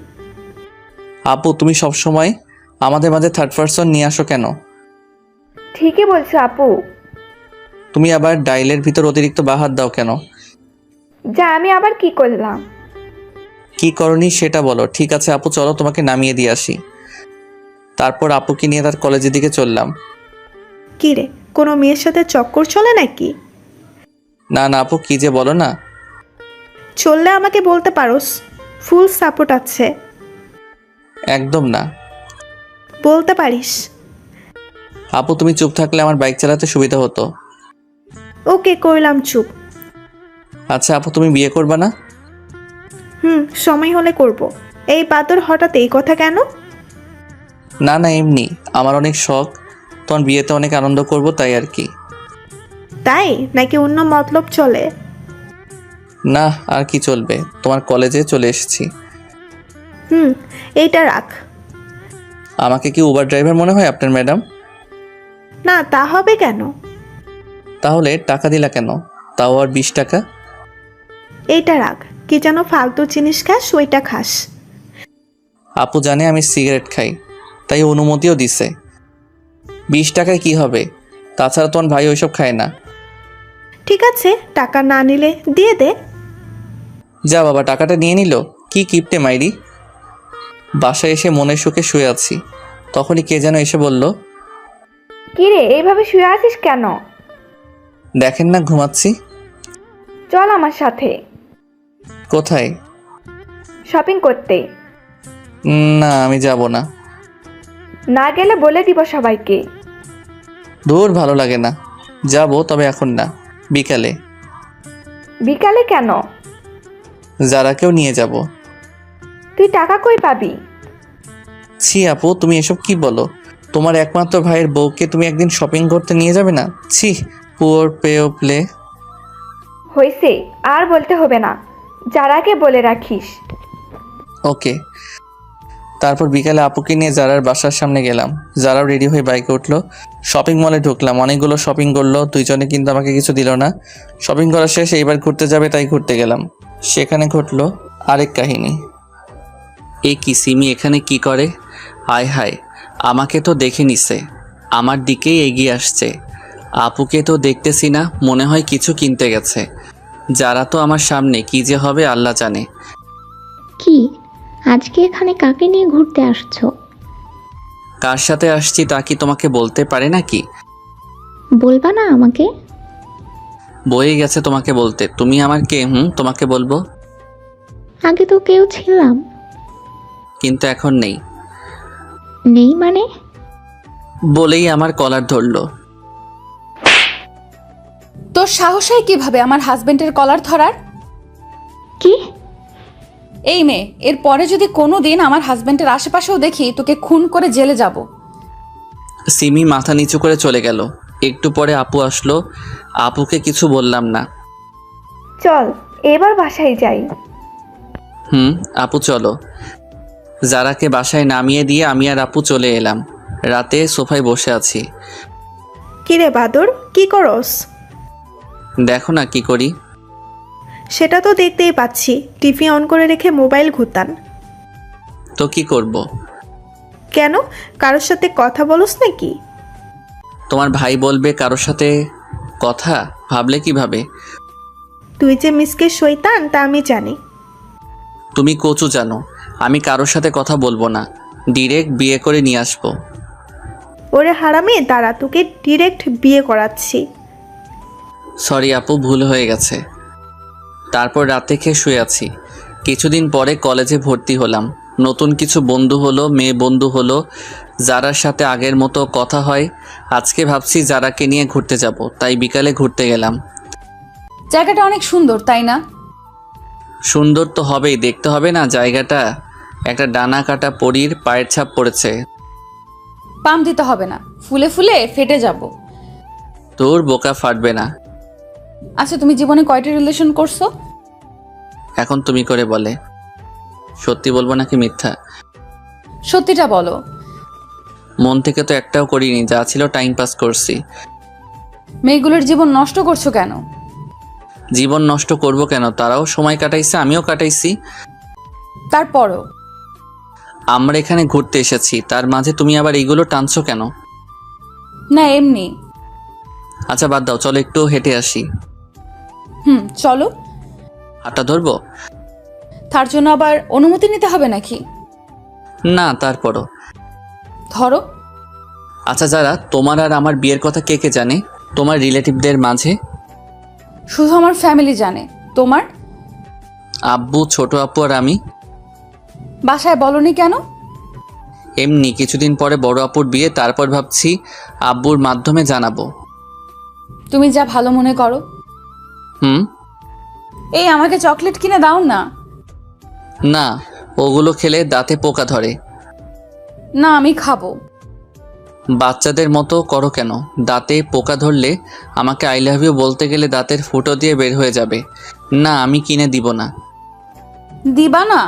আপু, তুমি সবসময় আমাদের মাঝে থার্ড পারসন নিয়ে আসো কেন? ঠিকই বলছো আপু। তুমি আবার ডাইলের ভিতর অতিরিক্ত বাহাত দাও কেন? যা, আমি আবার কি করলাম? কি করনি সেটা বলো। ঠিক আছে আপু, চলো তোমাকে নামিয়ে দিয়ে আসি। তারপর আপুকে নিয়ে তার কলেজের দিকে চললাম। কিরে, কোনো মেয়ের সাথে চক্কর চলে নাকি? না না আপু, কি যে বলো না। চললে আমাকে বলতে পারোস, ফুল সাপোর্ট আছে। একদম না। বলতে পারিস। আপু, তুমি চুপ থাকলে আমার বাইক চালাতে সুবিধা হতো। ওকে, করলাম চুপ। আচ্ছা আপু, তুমি বিয়ে করবা না? সময় হলে করব। এই পাতর হঠাৎ এই কথা কেন? না না, এমনি আমার অনেক শখ, তোমার বিয়েতে অনেক আনন্দ করব, তাই আর কি। তাই নাকি অন্য মতলব চলে? না, আর কি চলবে, তোমার কলেজে চলে এসেছি। এইটা রাখ। আমাকে কি উবার ড্রাইভার মনে হয় আপনার ম্যাডাম? না, তা হবে কেন? তাহলে টাকা দিলা কেন? তাও আর 20 টাকা। এইটা রাখ, কি যেন ফালতু জিনিস খাস ওইটা খাস। আপু জানে আমি সিগারেট খাই, তাই অনুমতিও দিছে। 20 টাকায় কি হবে? তাছাড়া তোমার ভাই ওইসব খায় না। ঠিক আছে, টাকা না নিলে দিয়ে দে। যা বাবা, টাকাটা নিয়ে নিল। কি কিপটে মাইরি। বাসায় এসে মনের সুখে শুয়ে আছি, তখনই কে যেন এসে বলল, কিরে এইভাবে শুয়ে আছিস কেন? দেখেন না ঘুমাচ্ছি। চল আমার সাথে কোথায়? শপিং করতে। না, আমি যাব না। না গেলে বলে দিব সবাইকে। দূর, ভালো লাগে না। যাব, তবে এখন না, বিকালে। বিকালে কেন? যারাকেও নিয়ে যাব। তুই টাকা কই পাবি? ছি আপু, তুমি এসব কি বলো? তোমার একমাত্র ভাইয়ের বউকে তুমি একদিন শপিং করতে নিয়ে যাবে না? ছি, পুয়ার প্লে। হয়েছে, আর বলতে হবে না, যারাকে বলে রাখিস। ওকে। তারপর বিকালে আপুকে নিয়ে জারার বাসার সামনে গেলাম। জারাও রেডি হয়ে বাইকে উঠলো। শপিং মলে ঢুকলাম, অনেকগুলো শপিং করলো, দুইজনে কিন্তু আমাকে কিছু দিল না। শপিং করা শেষ, এইবার ঘুরতে যাবে তাই ঘুরতে গেলাম। সেখানে ঘটলো আরেক কাহিনী। এ কি, সিমি এখানে কি করে? হায় হায়, আমাকে তো দেখে নিছে, আমার দিকেই এগিয়ে আসছে। আপুকে তো দেখতেছি না, মনে হয় কিছু কিনতে গেছে। যারা তো আমার সামনে, কি যে হবে আল্লাহ জানে। কি আজকে এখানে কাকে নিয়ে ঘুরতে আসছো? কার সাথে আসছি তা কি তোমাকে বলতে পারে নাকি? বলবা না আমাকে? বয়ে গেছে তোমাকে বলতে। তুমি আমার কে? তোমাকে বলবো? আগে তো কেউ ছিলাম। কিন্তু এখন নেই। নেই মানে? বলেই আমার কলার ধরলো। তোর সাহস হয় কিভাবে আমার হাজবেন্ডের কলার ধরার? কি? এই মেয়ে, এর পরে যদি কোনো দিন আমার হাজবেন্ডের আশেপাশেও দেখি, তোকে খুন করে জেলে যাব। সিমি মাথা নিচু করে চলে গেল। একটু পরে আপু আসলো। আপুকে কিছু বললাম না। চল এবার বাসায় যাই। আপু চলো। যারাকে বাসায় নামিয়ে দিয়ে আমি আর আপু চলে এলাম। রাতে সোফায় বসে আছি। কিরে বাদর, কি করস? দেখো না কি করি। সেটা তো দেখতেই পাচ্ছি, টিভি অন করে রেখে মোবাইল ঘুরতান। তো কি করব? কেন, কারোর সাথে কথা বলস নাকি? তোমার ভাই বলবে কারোর সাথে কথা? ভাবলে কিভাবে? তুই যে মিসকে শয়তান তা আমি জানি। তুমি কচু জানো, আমি কারোর সাথে কথা বলবো না, ডিরেক্ট বিয়ে করে নিয়ে আসবো। ওরে হারামে, দাঁড়া, তোকে ডিরেক্ট বিয়ে করাচ্ছি। সরি আপু, ভুল হয়ে গেছে। তারপর রাতে খেয়ে শুয়ে আছি। কিছুদিন পরে কলেজে ভর্তি হলাম। নতুন কিছু বন্ধু হলো, মেয়ে বন্ধু হলো, যারার সাথে আগের মতো কথা হয়। আজকে ভাবছি যারাকে নিয়ে ঘুরতে যাব, তাই বিকালে ঘুরতে গেলাম। জায়গাটা অনেক সুন্দর, তাই না? সুন্দর তো হবেই, দেখতে হবে না জায়গাটা? একটা ডানা কাটা পরীর পায়ের ছাপ পড়েছে। পাম দিতে হবে না, ফুলে ফুলে ফেটে যাব। তোর বোকা ফাটবে না। আচ্ছা, তুমি জীবনে কয়টা রিলেশন করছো? এখন তুমি করে বলে। সত্যি বলবো নাকি মিথ্যা? সত্যিটা বলো। মন থেকে তো একটাও করিনি, যা ছিল টাইম পাস করছি। মেয়েগুলোর জীবন নষ্ট করছো কেন? জীবন নষ্ট করব কেন? তারাও সময় কাটাইছে, আমিও কাটাইছি। তারপরও আমরা এখানে ঘুরতে এসেছি, তার মাঝে তুমি আবার এইগুলো টানছো কেন? না, এমনি। আচ্ছা বাদ দাও, চলো একটু হেঁটে আসি। চলো। হাঁটা ধরবো? তার জন্য আবার অনুমতি নিতে হবে নাকি? না, তারপরও। ধরো। আচ্ছা, যারা তোমার আর আমার বিয়ের কথা কে কে জানে তোমার রিলেটিভদের মাঝে? শুধু আমার ফ্যামিলি জানে। তোমার? আব্বু, ছোট আপু আর আমি। বাসায় বলনি কেন? এমনি, কিছুদিন পরে বড় আপুর বিয়ে, তারপর ভাবছি আব্বুর মাধ্যমে জানাবো। তুমি যা ভালো মনে করো। এই আমাকে চকলেট কিনে দাও না। না, ওগুলো খেলে দাঁতে পোকা ধরে। না, আমি খাবো। বাচ্চাদের মতো করো কেন? দাঁতে পোকা ধরলে আমাকে আই লাভ ইউ বলতে গেলে দাঁতের ফুটো দিয়ে বের হয়ে যাবে। না, আমি কিনে দিব না। দিবা না?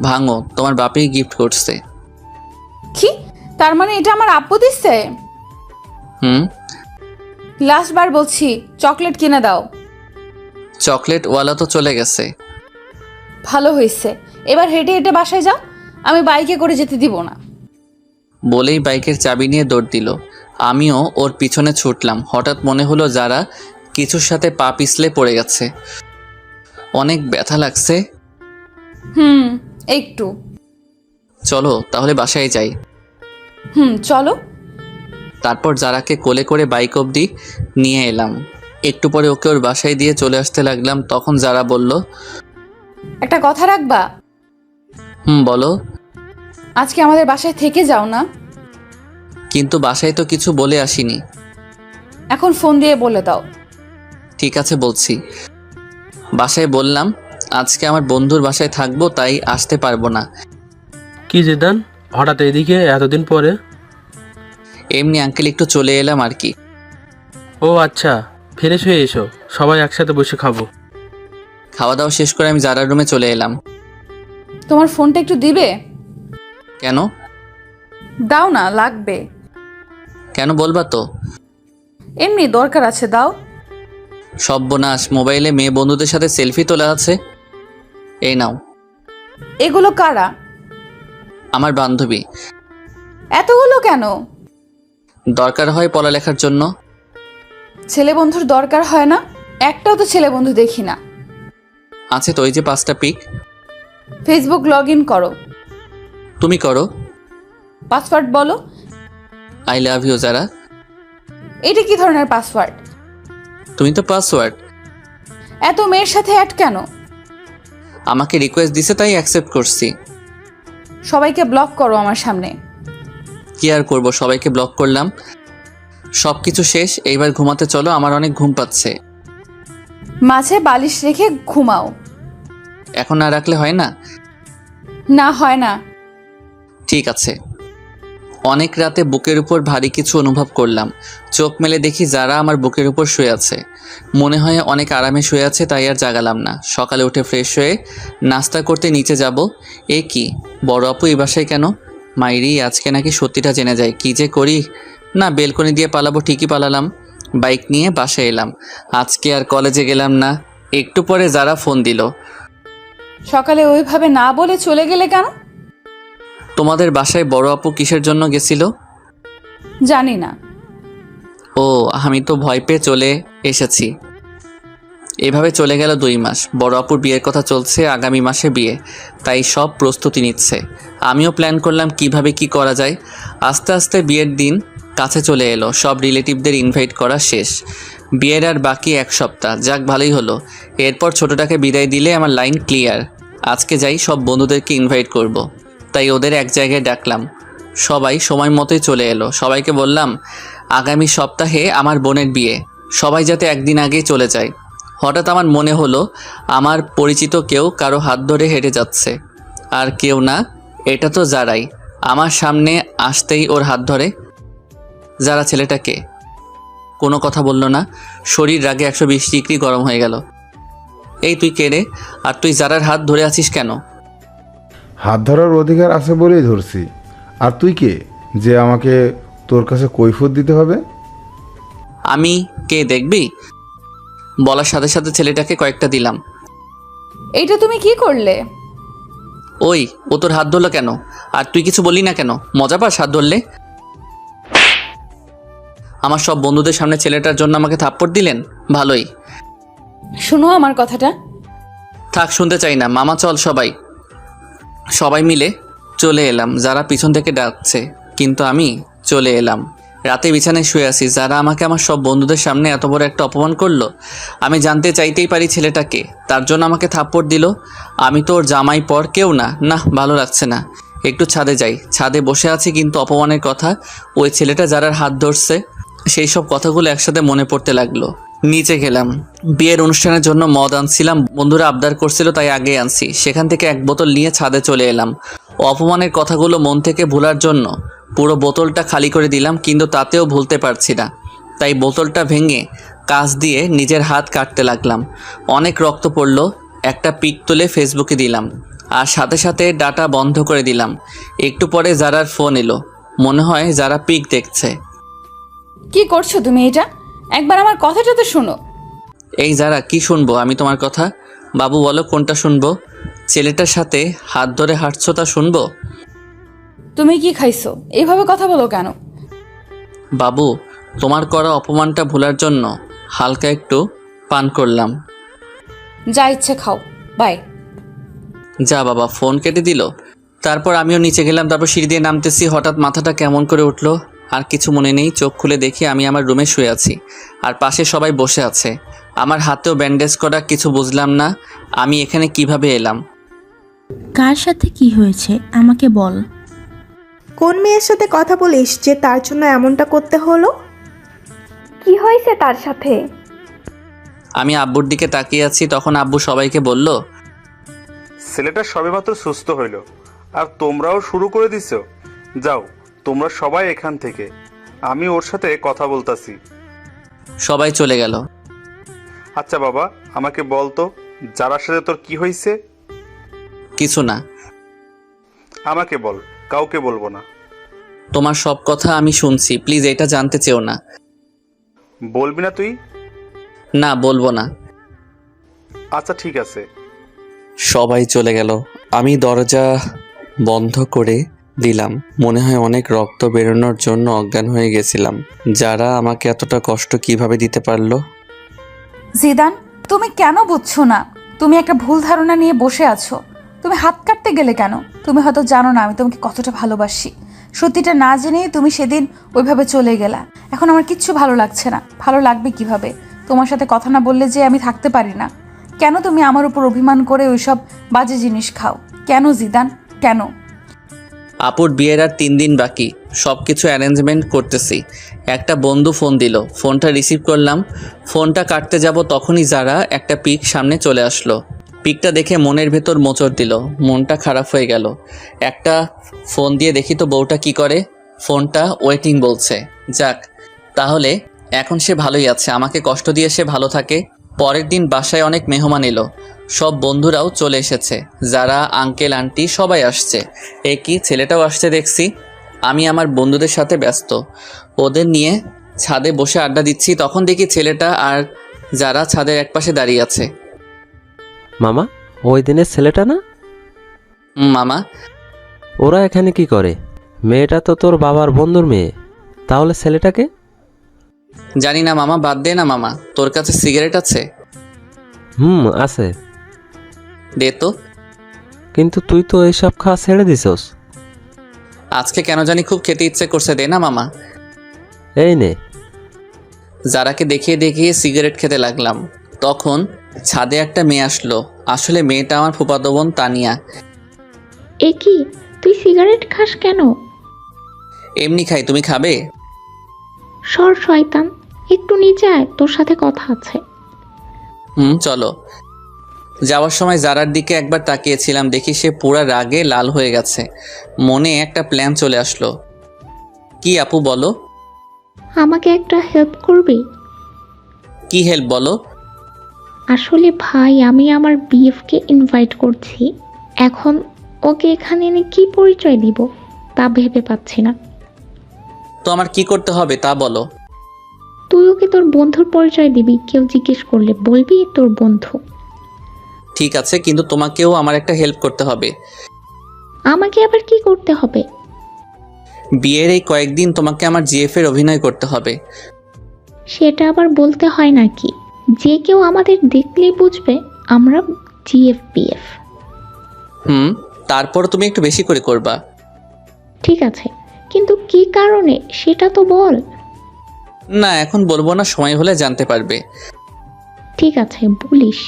ভাঙো, তোমার বাপেই গিফট করছে। কি? তার মানে এটা আমার আব্বু দিচ্ছে? লাস্ট বার বলছি, চকলেট কিনে দাও। চকলেটওয়ালা তো চলে গেছে। ভালো হয়েছে, এবার হেঁটে হেঁটে বাসায় যাও, আমি বাইকে করে যেতে দিব না। বলেই বাইকের চাবি নিয়ে দৌড় দিল। আমিও ওর পিছনে ছুটলাম। হঠাৎ মনে হলো যারা কিছুর সাথে পা পিছলে পড়ে গেছে। অনেক ব্যথা লাগছে। একটু। চলো তাহলে বাসায় যাই। চলো। তারপর যারাকে কোলে করে বাইক অবধি নিয়ে এলাম। একটু পরে ওকে ওর বাসায় দিয়ে চলে আসতে লাগলাম। তখন যারা বলল, একটা কথা রাখবা? বলো। আজকে আমাদের বাসায় থেকে যাও না। কিন্তু বাসায় তো কিছু বলে আসিনি। এখন ফোন দিয়ে বলে দাও। ঠিক আছে বলছি। বাসায় বললাম আজকে আমার বন্ধুর বাসায় থাকবো, তাই আসতে পারবো না। কি জিদান, হঠাৎ এদিকে এতদিন পরে? এমনি আঙ্কেল, একটু চলে এলাম আর কি। ও আচ্ছা, ফ্রেশ হয়ে এসো, সবাই একসাথে বসে খাবো। খাওয়া দাওয়া শেষ করে আমি জারার রুমে চলে এলাম। তোমার ফোনটা একটু দিবে? কেন? দাও না, লাগবে। কেন বলবা তো? এমনি দরকার আছে, দাও। সর্বনাশ, মোবাইলে মেয়ে বন্ধুদের সাথে সেলফি তোলা আছে। এই নাও। এগুলো কারা? আমার বান্ধবী। এতগুলো কেন? দরকার হয় পড়ালেখার জন্য। ছেলে বন্ধুর দরকার হয় না? একটাও তো ছেলে বন্ধু দেখি না। আছে তো, ওই যে 5টা পিক। ফেসবুক লগ ইন করো। তুমি করো। পাসওয়ার্ড বলো। আই লাভ ইউ যারা। এটা কি ধরনের পাসওয়ার্ড? তুমি তো পাসওয়ার্ড। এত মেয়ের সাথে অ্যাড কেন? আমাকে রিকোয়েস্ট দিছে তাই অ্যাকসেপ্ট করছি। সবাইকে ব্লক করো আমার সামনে। কি আর করব, সবাইকে ব্লক করলাম। সব কিছু শেষ, এইবার ঘুমাতে চলো, আমার অনেক ঘুম পাচ্ছে। মাঝে বালিশ রেখে ঘুমাও। এখন না রাখলে হয় না? না, হয় না। ঠিক আছে। অনেক রাতে বুকের উপর ভারী কিছু অনুভব করলাম। চোখ মেলে দেখি যারা আমার বুকের উপর শুয়ে আছে। মনে হয় অনেক আরামে শুয়ে আছে, তাই আর জাগালাম না। সকালে উঠে ফ্রেশ হয়ে নাস্তা করতে নিচে যাব। এ কি, বড় আপু এই বাসায় কেন? মাইরি, আজকে নাকি সত্যিটা জেনে যায়। কি যে করি। না, বেলকনি দিয়ে পালাবো, ঠিকই পালালাম। বাইক নিয়ে বাসায় এলাম। আজকে আর কলেজে গেলাম না। একটু পরে যারা ফোন দিল। সকালে ওইভাবে না বলে চলে গেলে কেন? তোমাদের বাসায় বড় আপু কিসের জন্য গেছিল? জানি না। ও, আমি তো ভয় পেয়ে চলে এসেছি। এভাবে চলে গেল 2 মাস। বড় আপুর বিয়ের কথা চলছে, আগামী মাসে বিয়ে, তাই সব প্রস্তুতি নিচ্ছে। আমিও প্ল্যান করলাম কিভাবে কি করা যায়। আস্তে আস্তে বিয়ের দিন কাছে চলে এলো। সব রিলেটিভদের ইনভাইট করা শেষ। বিয়ের আর বাকি 1 সপ্তাহ। যাক, ভালোই হলো। এরপর ছোটটাকে বিদায় দিলে আমার লাইন ক্লিয়ার। আজকে যাই, সব বন্ধুদেরকে ইনভাইট করব। তাই ওদের এক জায়গায় ডাকলাম। সবাই সময় মতোই চলে এলো। সবাইকে বললাম আগামী সপ্তাহে আমার বোনের বিয়ে, সবাই যাতে একদিন আগেই চলে যায়। হঠাৎ আমার মনে হলো আমার পরিচিত কেউ কারো হাত ধরে হেঁটে যাচ্ছে। আর কেউ না, এটা তো যারাই। আমার সামনে আসতেই ওর হাত ধরে। যারা ছেলেটাকে কোনো কথা বলল না। শরীর রাগে 120 ডিগ্রি গরম হয়ে গেল। এই তুই কে রে? আর তুই যারার হাত ধরে আছিস কেন? হাত ধরার অধিকার আছে বলেই ধরছি। আর তুই কে যে আমাকে তোর কাছে কৈফিয়ত দিতে হবে? আমি কে দেখবি? বলার সাথে সাথে ছেলেটাকে কয়েকটা দিলাম। এইটা তুমি কি করলে? ওই, ও তোর হাত ধরলো কেন? আর তুই কিছু বললি না কেন? মজা পাস হাত ধরলে? আমার সব বন্ধুদের সামনে ছেলেটার জন্য আমাকে থাপ্পড় দিলেন। ভালোই। শুনো আমার কথাটা। থাক, শুনতে চাই না। মামা চল। সবাই মিলে চলে এলাম। যারা পিছন থেকে ডাকছে, কিন্তু আমি চলে এলাম। রাতে বিছানায় শুয়ে আছি। যারা আমাকে আমার সব বন্ধুদের সামনে এত বড় একটা অপমান করলো। আমি জানতে চাইতেই পারি ছেলেটাকে, তার জন্য আমাকে থাপ্পড় দিল। আমি তো ওর জামাই পর কেউ না। না, ভালো লাগছে না। একটু ছাদে যাই। ছাদে বসে আছি, কিন্তু অপমানের কথা, ওই ছেলেটা যারার হাত ধরছে, সেই সব কথাগুলো একসাথে মনে পড়তে লাগলো। নিচে গেলাম। বিয়ের অনুষ্ঠানের জন্য মদ আনছিলাম। বন্ধুরা আবদার করছিল, তাই আগে আনছি। সেখান থেকে 1 বোতল নিয়ে ছাদে চলে এলাম। অপমানের কথাগুলো মন থেকে ভোলার জন্য পুরো বোতলটা খালি করে দিলাম, কিন্তু তাতেও ভুলতে পারছি না। তাই বোতলটা ভেঙে কাঁচ দিয়ে নিজের হাত কাটতে লাগলাম। অনেক রক্ত পড়ল। একটা পিক তুলে ফেসবুকে দিলাম, আর সাথে সাথে ডাটা বন্ধ করে দিলাম। একটু পরে যারার ফোন এলো। মনে হয় যারা পিক দেখছে। কি করছো তুমি এটা? একবার আমার কথাটা তো শোনো। এই যারা, কি শুনবো আমি তোমার কথা? বাবু বলো কোনটা শুনবো? ছেলেটার সাথে হাত ধরে হাঁটছো তা শুনবো? তুমি কি খাইছো? এইভাবে কথা বলো কেন? বাবু, তোমার করা অপমানটা ভোলার জন্য হালকা একটু পান করলাম। যা ইচ্ছে খাও, বাই। যা বাবা, ফোন কেটে দিল। তারপর আমিও নিচে গেলাম। তারপর সিঁড়ি দিয়ে নামতেছি, হঠাৎ মাথাটা কেমন করে উঠলো। আর কিছু মনে নেই, চোখ খুলে দেখি আমি আমার রুমে শুয়ে আছি, আর পাশে সবাই বসে আছে। আমার হাতেও ব্যান্ডেজ করা। কিছু বুঝলাম না আমি এখানে কিভাবে এলাম। কার সাথে কি হয়েছে আমাকে বল। কোন মেয়ের সাথে কথা বলিস যে তার জন্য এমনটা করতে হলো? কি হয়েছে তার সাথে? আমি আব্বুর দিকে তাকিয়ে আছি, তখন আব্বু সবাইকে বলল, ছেলেটা সবেমাত্র সুস্থ হইল আর তোমরাও শুরু করে দিছো। যাও তোমরা সবাই এখান থেকে, আমি ওর সাথে কথা বলতাছি। সবাই চলে গেল। আচ্ছা বাবা, আমাকে বল তো, যারার সাথে তোর কি হয়েছে? কিছু না। আমাকে বল, কাউকে বলবো না। তোমার সব কথা আমি শুনছি, প্লিজ এটা জানতে চেও না। বলবি না তুই? না, বলবো না। আচ্ছা ঠিক আছে। সবাই চলে গেল। আমি দরজা বন্ধ করে দিলাম। মনে হয় অনেক রক্ত বেরোনোর জন্য অজ্ঞান হয়ে গেছিলাম। যারা আমাকে এতটা কষ্ট কিভাবে দিতে পারলো? জিদান, তুমি কেন বুঝছো না? তুমি একটা ভুল ধারণা নিয়ে বসে আছো। তুমি হাত কাটতে গেলে কেন? তুমি হয়তো জানো না আমি তোমাকে কতটা ভালোবাসি। সত্যিটা না জেনেই তুমি সেদিন ওইভাবে চলে গেলা। এখন আমার কিচ্ছু ভালো লাগছে না। ভালো লাগবে কিভাবে? তোমার সাথে কথা না বললে যে আমি থাকতে পারি না। কেন তুমি আমার উপর অভিমান করে ওইসব বাজে জিনিস খাও? কেন জিদান, কেন? আপুর বিয়ের আর 3 দিন বাকি, সব কিছু অ্যারেঞ্জমেন্ট করতেছি। একটা বন্ধু ফোন দিল, ফোনটা রিসিভ করলাম। ফোনটা কাটতে যাব তখনই যারা একটা পিক সামনে চলে আসলো। পিকটা দেখে মনের ভেতর মোচড় দিল, মনটা খারাপ হয়ে গেল। একটা ফোন দিয়ে দেখি তো বউটা কি করে। ফোনটা ওয়েটিং বলছে। যাক, তাহলে এখন সে ভালোই আছে, আমাকে কষ্ট দিয়ে সে ভালো থাকে। পরের দিন বাসায় অনেক মেহমান এলো, সব বন্ধুরাও চলে এসেছে। যারা আঙ্কেল আন্টি সবাই আসছে। এ কি, ছেলেটাও আসছে দেখছি। আমি আমার বন্ধুদের সাথে ব্যস্ত, ওদের নিয়ে ছাদে বসে আড্ডা দিচ্ছি। তখন দেখি ছেলেটা আর যারা ছাদের একপাশে দাঁড়িয়ে আছে। মামা, ওই দিনের ছেলেটা না? মামা। ওরা এখানে কি করে? মেয়েটা তো তোর বাবার বন্ধুর মেয়ে, তাহলে ছেলেটাকে? জানি না মামা, বাদ দে না মামা। তোর কাছে সিগারেট আছে? আছে। দে তো। কিন্তু তুই তো এইসব খাওয়া ছেড়ে দিছস। আজকে কেন জানি খুব খেতে ইচ্ছে করছে, দে না মামা। এই নে। যারাকে দেখিয়ে দেখিয়ে সিগারেট খেতে লাগলাম। তখন ছাদে একটা মেয়ে আসলো। আসলে মেয়েটা আমার ফুফাতো বোন তানিয়া। এ কি, তুই সিগারেট খাস কেন? এমনি খাই, তুমি খাবে? সর শয়তান, একটু নিচে আয়, তোর সাথে কথা আছে। চলো। যাওয়ার সময় জারার দিকে একবার তাকিয়েছিলাম, দেখি সে পুরা রাগে লাল হয়ে গেছে। মনে একটা প্ল্যান চলে আসলো। কি আপু বলো? আমাকে একটা হেল্প করবি? কি হেল্প বলো? আসলে ভাই, আমি আমার বিএফকে ইনভাইট করছি। এখন ওকে এখানে এনে কি পরিচয় দিব তা ভেবে পাচ্ছি না। তো আমার কি করতে হবে তা বলো। তুই ওকে তোর বন্ধুর পরিচয় দিবি, কেউ জিজ্ঞেস করলে বলবি তোর বন্ধু। ঠিক আছে, কিন্তু তোমাকেও আমার একটা হেল্প করতে হবে। আমাকে আবার কি করতে হবে? বিয়ের এই কয়েকদিন তোমাকে আমার জিএফ এর অভিনয় করতে হবে। সেটা আবার বলতে হয় নাকি? যে কেউ আমাদের দেখলেই বুঝবে আমরা জিএফ বিএফ। তারপর তুমি একটু বেশি করে করবা। ঠিক আছে, কিন্তু কি কারণে সেটা তো বল। না, এখন বলবো না, সময় হলে জানতে পারবে। ঠিক আছে, বলিস।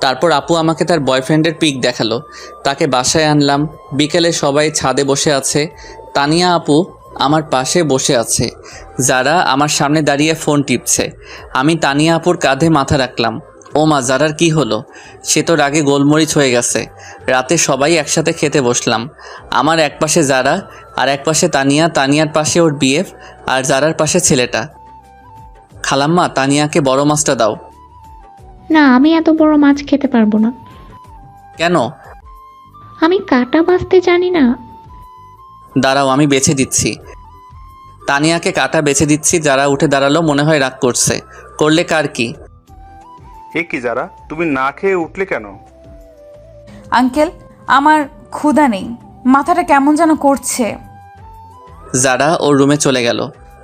তারপর আপু আমাকে তার বয়ফ্রেন্ডের পিক দেখালো। তাকে বাসায় আনলাম। বিকেলে সবাই ছাদে বসে আছে। তানিয়া আপু আমার পাশে বসে আছে। যারা আমার সামনে দাঁড়িয়ে ফোন টিপছে। আমি তানিয়া আপুর কাঁধে মাথা রাখলাম। ও মা, যারার কি হলো? সে তো রাগে গোলমরিচ হয়ে গেছে। রাতে সবাই একসাথে খেতে বসলাম। আমার এক পাশে যারা, আর এক পাশে তানিয়া, তানিয়ার পাশে ওর বিএফ, আর যারার পাশে ছেলেটা। খালাম্মা, তানিয়াকে বড় মাছটা দাও। না, আমি এত বড় মাছ খেতে পারবো না। কেন? আমি কাটা বাছতে জানি না। দাঁড়াও, আমি বেছে দিচ্ছি। তানিয়াকে কাটা বেছে দিচ্ছি, যারা উঠে দাঁড়ালো, মনে হয় রাগ করছে। করলে কার কি? এ কি যারা, তুমি না খেয়ে উঠলে কেন? আঙ্কেল, আমার ক্ষুধা নেই, মাথাটা কেমন যেন করছে। যারা ওর রুমে চলে গেল।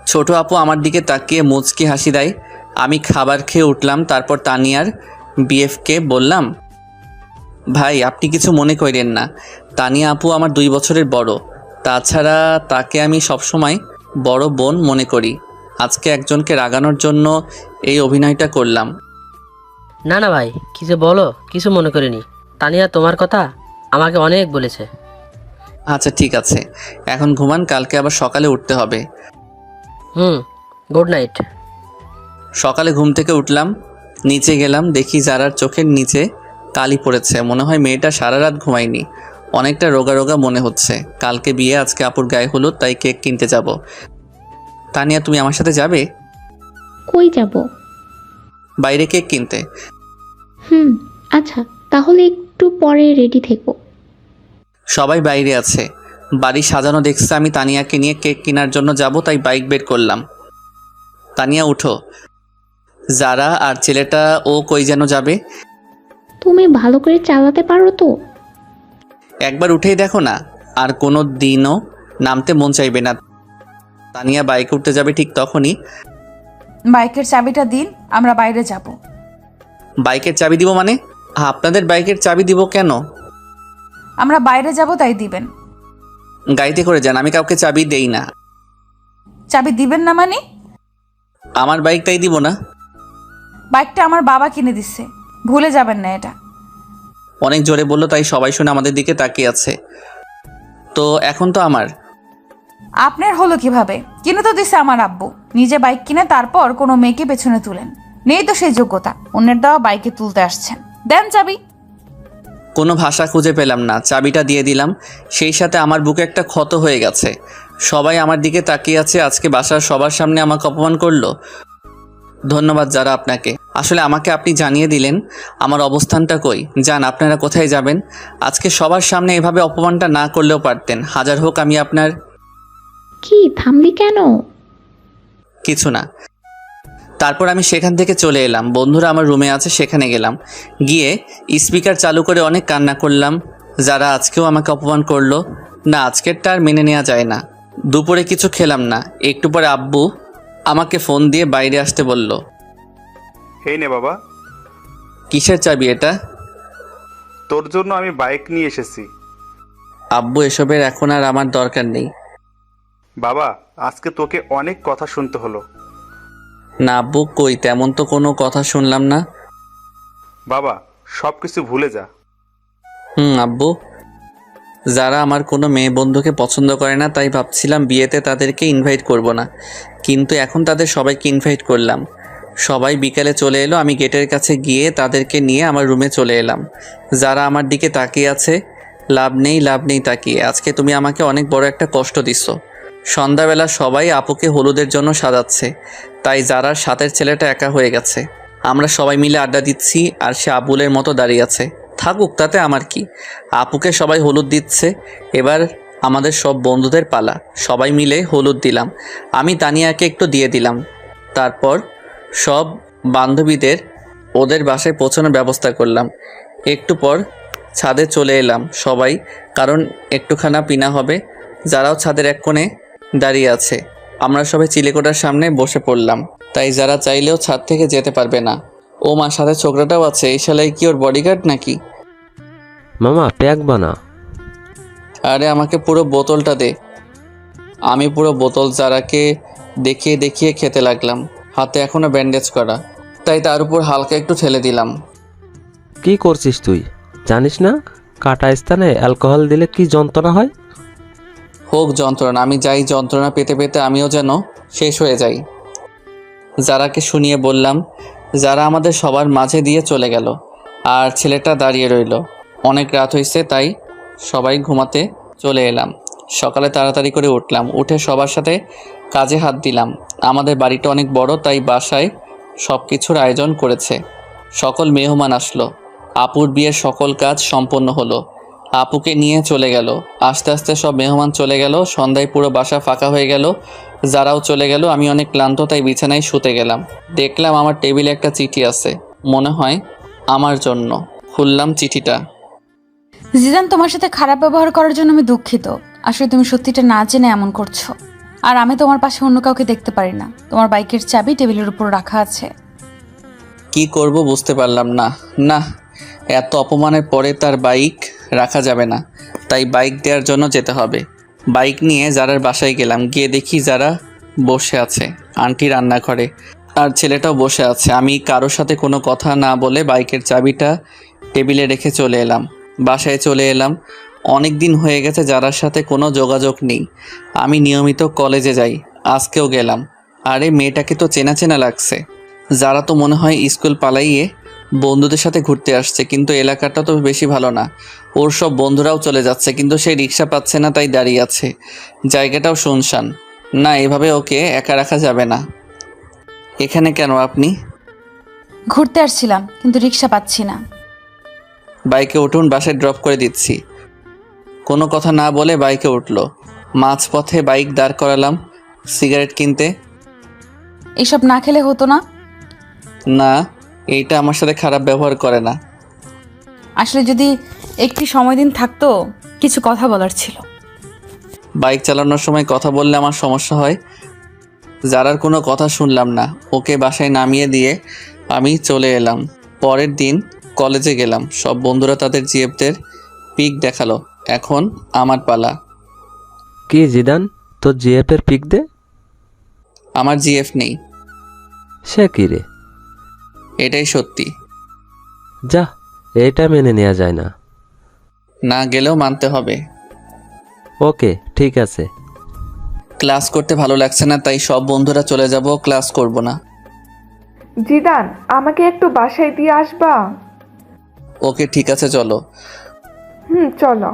ছোট আপু আমার দিকে তাকিয়ে মুচকি হাসি দেয়। আমি খাবার খেয়ে উঠলাম। তারপর তানিয়ার বিএফকে বললাম, ভাই আপনি কিছু মনে করেন না, তানিয়া আপু আমার 2 বছরের বড়। তাছাড়া তাকে আমি সবসময় বড় বোন মনে করি। আজকে একজনকে রাগানোর জন্য এই অভিনয়টা করলাম। না না ভাই, কিছু বলো, কিছু মনে করিনি। তানিয়া তোমার কথা আমাকে অনেক বলেছে। আচ্ছা ঠিক আছে, এখন ঘুমান, কালকে আবার সকালে উঠতে হবে। Good night. সকালে ঘুম থেকে উঠলাম, নিচে গেলাম, দেখি যারার চোখের নিচে কালি পড়েছে। মনে হয় মেয়েটা সারা রাত ঘুমায়নি, অনেকটা রোগা রোগা মনে হচ্ছে। কালকে বিয়ে, আজকে আপুর গায়ে হলুদ, তাই কেক কিনতে যাব। তানিয়া তুমি আমার সাথে যাবে? কই যাব? বাইরে কেক কিনতে। আচ্ছা, তাহলে একটু পরে রেডি থেকো। সবাই বাইরে আছে, বাড়ি সাজানো দেখছে। আমি তানিয়াকে নিয়ে কেক কেনার জন্য যাব, তাই বাইক বের করলাম। তানিয়া উঠো। যারা আর ছেলেটা ও কই যেন যাবে? তুমি ভালো করে চালাতে পারো তো? একবার উঠেই দেখো না, আর কোনো দিনও নামতে মন চাইবে না। তানিয়া বাইক উঠতে যাবে, ঠিক তখনই বাইকের চাবিটা দিন, আমরা বাইরে যাব। বাইকের চাবি দিব মানে? আপনাদের বাইকের চাবি দিব কেন? আমরা বাইরে যাব তাই দিবেন। গাড়িতে করে যান, আমি কাউকে চাবি দেই না। চাবি দিবেন না মানে? আমার বাইকটাই দিব না। বাইকটা আমার বাবা কিনে দিচ্ছে, ভুলে যাবেন না এটা। অনেক জোরে বললো, তাই সবাই শুনে আমাদের দিকে তাকিয়ে আছে। তো এখন তো আমার। আপনার হলো কিভাবে? কিনে তো দিছে আমার আব্বু। নিজে বাইক কিনে তারপর কোনো মেয়েকে পেছনে তুলেন, নেই তো সেই যোগ্যতা। অন্যের দেওয়া বাইকে তুলতে আসছেন, দেন চাবি। কোনো ভাষা খুঁজে পেলাম না, চাবিটা দিয়ে দিলাম। সেই সাথে আমার বুকে একটা ক্ষত হয়ে গেছে। সবাই আমার দিকে তাকিয়ে আছে। আজকে বাসার সবার সামনে আমাকে অপমান করলো। ধন্যবাদ যারা আপনাকে। আসলে আমাকে আপনি জানিয়ে দিলেন আমার অবস্থানটা কই। যান, আপনারা কোথায় যাবেন? আজকে সবার সামনে এভাবে অপমানটা না করলেও পারতেন। হাজার হোক আমি আপনার। কি থামলি কেন? কিছু না। তারপর আমি সেখান থেকে চলে এলাম। বন্ধুরা আমার রুমে আছে, সেখানে গেলাম। গিয়ে স্পিকার চালু করে অনেক কান্না করলাম। যারা আজকেও আমাকে অপমান করলো। না, আজকেরটা আর মেনে নেওয়া যায় না। দুপুরে কিছু খেলাম না। একটু পরে আব্বু আমাকে ফোন দিয়ে বাইরে আসতে বলল। এই নে বাবা। কিসের চাবি এটা? তোর জন্য আমি বাইক নিয়ে এসেছি। আব্বু, এসবের এখন আর আমার দরকার নেই। বাবা, আজকে তোকে অনেক কথা শুনতে হলো। না আব্বু, কই তেমন তো কোনো কথা শুনলাম না। বাবা, সব কিছু ভুলে যা। আব্বু, যারা আমার কোনো মেয়ে বন্ধুকে পছন্দ করে না, তাই ভাবছিলাম বিয়েতে তাদেরকে ইনভাইট করব না, কিন্তু এখন তাদের সবাইকে ইনভাইট করলাম। সবাই বিকালে চলে এলো। আমি গেটের কাছে গিয়ে তাদেরকে নিয়ে আমার রুমে চলে এলাম। যারা আমার দিকে তাকিয়ে আছে, লাভ নেই তাকিয়ে। আজকে তুমি আমাকে অনেক বড় একটা কষ্ট দিচ্ছ। সন্ধ্যাবেলা সবাই আপুকে হলুদের জন্য সাজাচ্ছে, তাই যারার সাথের ছেলেটা একা হয়ে গেছে। আমরা সবাই মিলে আড্ডা দিচ্ছি, আর সে আবুলের মতো দাঁড়িয়ে আছে। থাকুক, তাতে আমার কি। আপুকে সবাই হলুদ দিচ্ছে। এবার আমাদের সব বন্ধুদের পালা। সবাই মিলে হলুদ দিলাম। আমি তানিয়াকে একটু দিয়ে দিলাম। তারপর সব বান্ধবীদের ওদের বাসায় পৌঁছানোর ব্যবস্থা করলাম। একটু পর ছাদে চলে এলাম সবাই, কারণ একটুখানা পিনা হবে। যারাও ছাদের এক কোণে দাঁড়িয়ে আছে। আমরা সবাই চিলেকোঠার সামনে বসে পড়লাম, তাই যারা চাইলেও ছাদ থেকে যেতে পারবে না। ও মা, সাথে ছোকরাটাও আছে। এই শালাই কি ওর বডিগার্ড নাকি? মামা প্যাক বানা। আরে আমাকে পুরো বোতলটা দে। আমি পুরো বোতল যারাকে দেখিয়ে দেখিয়ে খেতে লাগলাম। হাতে এখনো ব্যান্ডেজ করা, তাই তার উপর হালকা একটু ঠেলে দিলাম। কি করছিস তুই? জানিস না কাটা স্থানে অ্যালকোহল দিলে কি যন্ত্রণা হয়? হোক যন্ত্রণা, আমি যাই যন্ত্রণা পেতে পেতে আমিও যেন শেষ হয়ে যাই। যারাকে শুনিয়ে বললাম। যারা আমাদের সবার মাঝে দিয়ে চলে গেল, আর ছেলেটা দাঁড়িয়ে রইল। অনেক রাত হয়েছে, তাই সবাই ঘুমাতে চলে এলাম। সকালে তাড়াতাড়ি করে উঠলাম, উঠে সবার সাথে কাজে হাত দিলাম। আমাদের বাড়িটা অনেক বড়, তাই বাসায় সব কিছুর আয়োজন করেছে। সকল মেহমান আসলো। আপুর বিয়ের সকল কাজ সম্পন্ন হলো। আপুকে নিয়ে চলে গেল। আস্তে আস্তে সব মেহমান চলে গেল। সন্ধ্যায় পুরো বাসা ফাঁকা হয়ে গেল। যারাও চলে গেল, আমি অনেক ক্লান্ত, তাই বিছানায় শুতে গেলাম। দেখলাম আমার টেবিলে একটা চিঠি আছে, মনে হয় আমার জন্য। খুললাম চিঠিটা। জিদান, তোমার সাথে খারাপ ব্যবহার করার জন্য আমি দুঃখিত। আসলে তুমি সত্যিটা না জেনে এমন করছো। আর আমি তোমার পাশে অন্য কাউকে দেখতে পারি না। তোমার বাইকের চাবি টেবিলের উপর রাখা আছে। কি করব বুঝতে পারলাম না। না, এত অপমানের পরে তার বাইক রাখা যাবে না, তাই বাইক দেওয়ার জন্য যেতে হবে। বাইক নিয়ে যারার বাসায় গেলাম, গিয়ে দেখি যারা বসে আছে আন্টি রান্নাঘরে, আর ছেলেটাও বসে আছে। আমি কারোর সাথে কোনো কথা না বলে বাইকের চাবিটা টেবিলে রেখে চলে এলাম। বাসায় চলে এলাম। অনেক দিন হয়ে গেছে যারার সাথে কোনো যোগাযোগ নেই। আমি নিয়মিত কলেজে যাই, আজকেও গেলাম। আরে মেয়েটাকে তো চেনা চেনা লাগছে। যারা তো মনে হয় স্কুল পালাইয়ে বন্ধুদের সাথে ঘুরতে আসছে, কিন্তু এলাকাটা তো বেশি ভালো না। ওর সব বন্ধুরাও চলে যাচ্ছে, কিন্তু সে রিক্সা পাচ্ছে না, তাই দাঁড়িয়ে আছে। জায়গাটাও শুনশান। না, এভাবে ওকে একা রাখা যাবে না। এখানে কেন আপনি? ঘুরতে আসছিলাম, কিন্তু রিক্সা পাচ্ছি না। বাইকে উঠুন, বাসায় ড্রপ করে দিচ্ছি। কোনো কথা না বলে বাইকে উঠলো। মাঝপথে বাইক দাঁড় করালাম সিগারেট কিনতে। এসব না খেলে হতো না? না, এইটা আমার সাথে খারাপ ব্যবহার করে না। আসলে যদি একটি সময় দিন থাকতো, কিছু কথা বলার ছিল। বাইক চালানোর সময় কথা বললে আমার সমস্যা হয়। যারার কোনো কথা শুনলাম না, ওকে বাসায় নামিয়ে দিয়ে আমি চলে এলাম। পরের দিন কলেজে গেলাম। সব বন্ধুরা তাদের জিএফদের পিক দেখালো। এখন আমার পালা। কি জিদান, তোর জিএফের পিক দে। আমার জিএফ নেই। সে কি রে? এটাই সত্যি। যা, এটা মেনে নেওয়া যায় না। না গেলেও মানতে হবে। ওকে, ঠিক আছে। ক্লাস করতে ভালো লাগছে না, তাই সব বন্ধুরা চলে যাব, ক্লাস করব না। জিদান, আমাকে একটু বাসায় দিয়ে আসবা? ওকে, ঠিক আছে, চলো। চলো।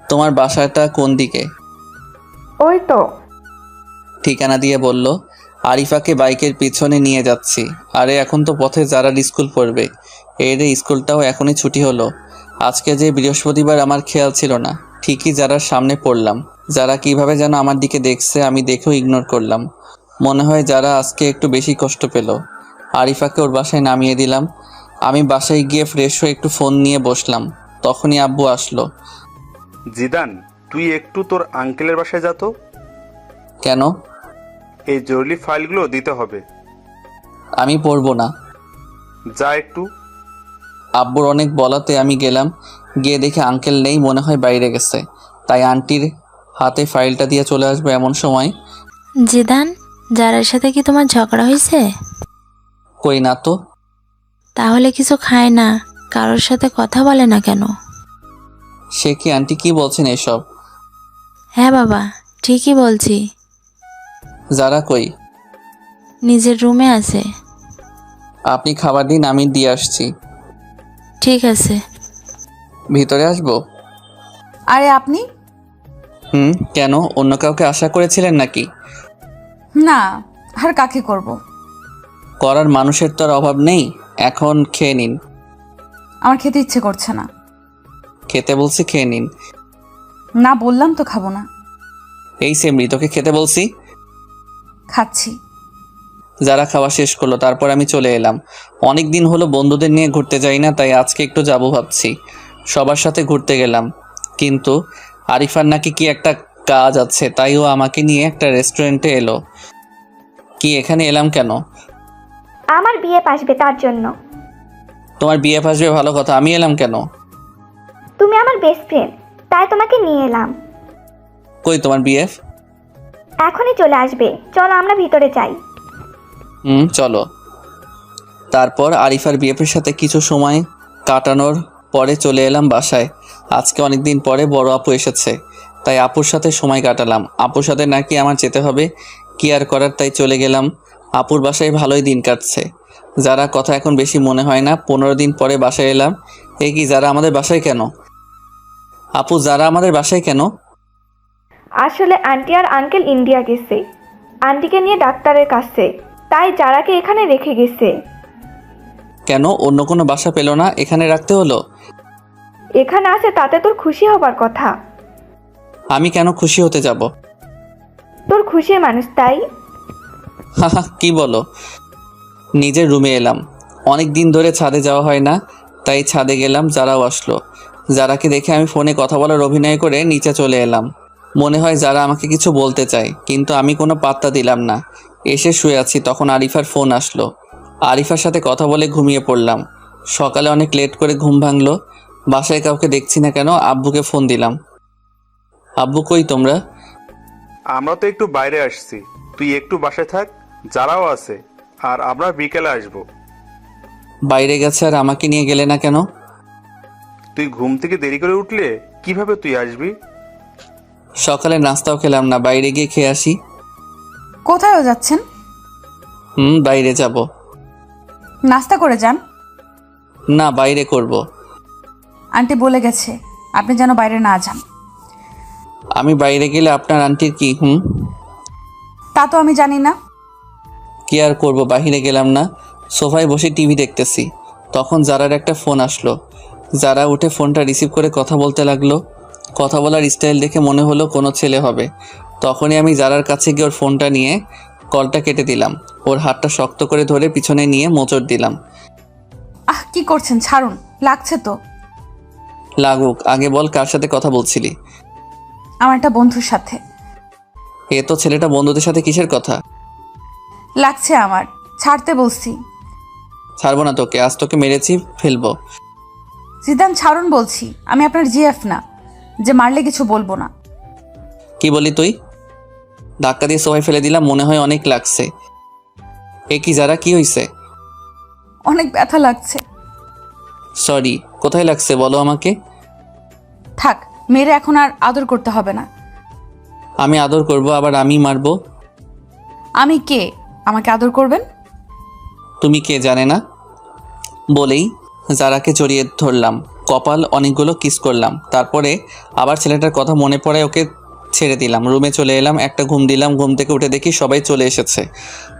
তোমার বাসাটা কোন দিকে? ওই তো। ঠিকানা দিয়ে বলল। আরিফাকে বাইকের পিছনে নিয়ে যাচ্ছি। আরে এখন তো পথে যারা স্কুল পড়বে, এর স্কুলটাও এখনই ছুটি হলো। আজকে যে বৃহস্পতিবার, আমার খেয়াল ছিল না। ঠিকই যারার সামনে পড়লাম। যারা কিভাবে যেন আমার দিকে দেখছে, আমি দেখেও ইগনোর করলাম। মনে হয় যারা আজকে একটু বেশি কষ্ট পেল। আরিফাকে ওর বাসায় নামিয়ে দিলাম। আমি বাসায় গিয়ে ফ্রেশ হয়ে একটু ফোন নিয়ে বসলাম। তখনই আব্বু আসলো। জিদান, তুই একটু তোর আঙ্কেলের বাসায় যা তো। কেন? এই জরুরি ফাইলগুলো দিতে হবে। আমি পড়বো না। যা একটু। আব্বুর অনেক বলাতে আমি গেলাম। গিয়ে দেখে আঙ্কেল নেই, মনে হয় বাইরে গেছে। তাই আন্টির হাতে ফাইলটা দিয়ে চলে আসবো এমন সময়। জিদান, যারার সাথে কি তোমার ঝগড়া হয়েছে? কই না তো। তাহলে কিছু খায় না, কারোর সাথে কথা বলে না কেন? সে কি আন্টি, কি বলছেন এসব? হ্যাঁ বাবা, ঠিকই বলছি। যারা কই? নিজের রুমে আছে। আপনি খাবার দিন, আমি দিয়ে আসছি। ঠিক আছে। ভিতরে আসবো? আরে আপনি? কেন, অন্য কাউকে আশা করেছিলেন নাকি? না, আর কাকে করব? করার মানুষের তো আর অভাব নেই। এখন খেয়ে নিন। আমার খেতে ইচ্ছে করছে না। খেতে বলছি, খেয়ে নিন। না, বললাম তো খাবো না। এই সেমরি, তোকে খেতে বলছি। খাচ্ছি। যারা খাওয়া শেষ করলো, তারপর আমি চলে এলাম। অনেক দিন হলো বন্ধুদের নিয়ে ঘুরতে যাই না, তাই আজকে একটু যাবো ভাবছি। সবার সাথে ঘুরতে গেলাম, কিন্তু আরিফার নাকি কি একটা কাজ আছে, তাই ও আমাকে নিয়ে একটা রেস্টুরেন্টে এলো। কি, এখানে এলাম কেন? আমার বিয়ে আসবে তার জন্য। তোমার বিয়ে আসবে ভালো কথা, আমি এলাম কেন? তুমি আমার বেস্ট ফ্রেন্ড, তাই তোমাকে নিয়ে এলাম। কই তোমার বিএফ? এখনই চলে আসবে, চলো আমরা ভিতরে যাই। চলো। তারপর আরিফার বিএফের সাথে কিছু সময় কাটানোর পরে চলে এলাম বাসায়। আজকে অনেক দিন পরে বড় আপু এসেছে, তাই আপুর সাথে সময় কাটালাম। আপুর সাথে নাকি আমার যেতে হবে, কি আর করার, তাই চলে গেলাম। আপুর বাসায় ভালোই দিন কাটছে। যারা কথা এখন বেশি মনে হয় না। 15 দিন পরে বাসায় এলাম। এই কি, যারা আমাদের বাসায় কেন? আপু, যারা আমাদের বাসায় কেন? আসলে আন্টি আর আঙ্কেল ইন্ডিয়া গেছে, আন্টিকে নিয়ে ডাক্তারের কাছে, তাই যারাকে এখানে রেখে গেছে। কেন, অন্য কোনো বাসা পেল না, এখানে রাখতে হলো? এখানে আছে তাতে তোর খুশি হবার কথা। আমি কেন খুশি হতে যাব? তোর খুশির মানুষ তাই। হাহা, কি বলো? নিজের রুমে এলাম। অনেক দিন ধরে ছাদে যাওয়া হয় না, তাই ছাদে গেলাম। যারাও আসলো। যারাকে দেখে আমি ফোনে কথা বলার অভিনয় করে নিচে চলে এলাম। মনে হয় যারা আমাকে কিছু বলতে চায়, কিন্তু আমি কোনো পাত্তা দিলাম না। এসে শুয়ে আছি, তখন আরিফার ফোন আসলো। আরিফার সাথে কথা বলে ঘুমিয়ে পড়লাম। সকালে অনেক লেট করে ঘুম ভাঙলো। বাসায় কাউকে দেখছি না কেন, আব্বুকে ফোন দিলাম। আব্বু কই তোমরা? আমরা তো একটু বাইরে আসছি, তুই একটু বাসায় থাক, যারাও আছে, আর আমরা বিকেলে আসবো। বাইরে গেছে আর আমাকে নিয়ে গেলে না কেন? তুই ঘুম থেকে দেরি করে উঠলে কিভাবে তুই আসবি? সকালে নাস্তাও খেলাম না, বাইরে গিয়ে খেয়ে আসি। কোথায় যাচ্ছেন? বাইরে যাব। নাস্তা করে যান। না, বাইরে করব। আন্টি বলে গেছে আপনি যেন বাইরে না যান। আমি বাইরে গেলে আপনার আন্টির কি? তা তো আমি জানি না। কি আর করব, বাইরে গেলাম না, সোফায় বসে টিভি দেখতেছি। তখন জারার একটা ফোন আসলো। যারা উঠে ফোনটা রিসিভ করে কথা বলতে লাগলো। কথা বলার স্টাইল দেখে মনে হলো কোনো ছেলে হবে। তখনই আমি জারার কাছে গিয়ে ওর ফোনটা নিয়ে কলটা কেটে দিলাম। ওর হাতটা শক্ত করে ধরে পিছনে নিয়ে মোচড় দিলাম। আহ, কি করছেন? ছাড়ুন, লাগছে তো। লাগুক, আগে বল কার সাথে কথা বলছিলি? আমার একটা বন্ধুর সাথে। এ তো ছেলেটা বন্ধুদের সাথে কিসের কথা? লাগছে আমার, ছাড়তে বলছি। ছাড়বো না তোকে, আজ তোকে মেরেছি ফেলবো। জিদান ছাড়ুন বলছি, আমি আপনার জিএফ না যে মারলে কিছু বলবো না। কি বলি তুই? ধাক্কা দিয়ে সবাই ফেলে দিলাম, মনে হয় অনেক লাগছে। এ কি যারা, কি হয়েছে? অনেক ব্যথা লাগছে। সরি, কোথায় লাগছে বলো আমাকে। থাক, মেরে এখন আর আদর করতে হবে না। আমি আদর করব, আবার আমি মারবো? আমি কে আমাকে আদর করবেন? তুমি কে জানে না? বলেই যারাকে জড়িয়ে ধরলাম, কপাল অনেকগুলো কিস করলাম। তারপরে আবার ছেলেটার কথা মনে পড়ে ওকে ছেড়ে দিলাম। রুমে চলে এলাম, একটা ঘুম দিলাম। ঘুম থেকে উঠে দেখি সবাই চলে এসেছে।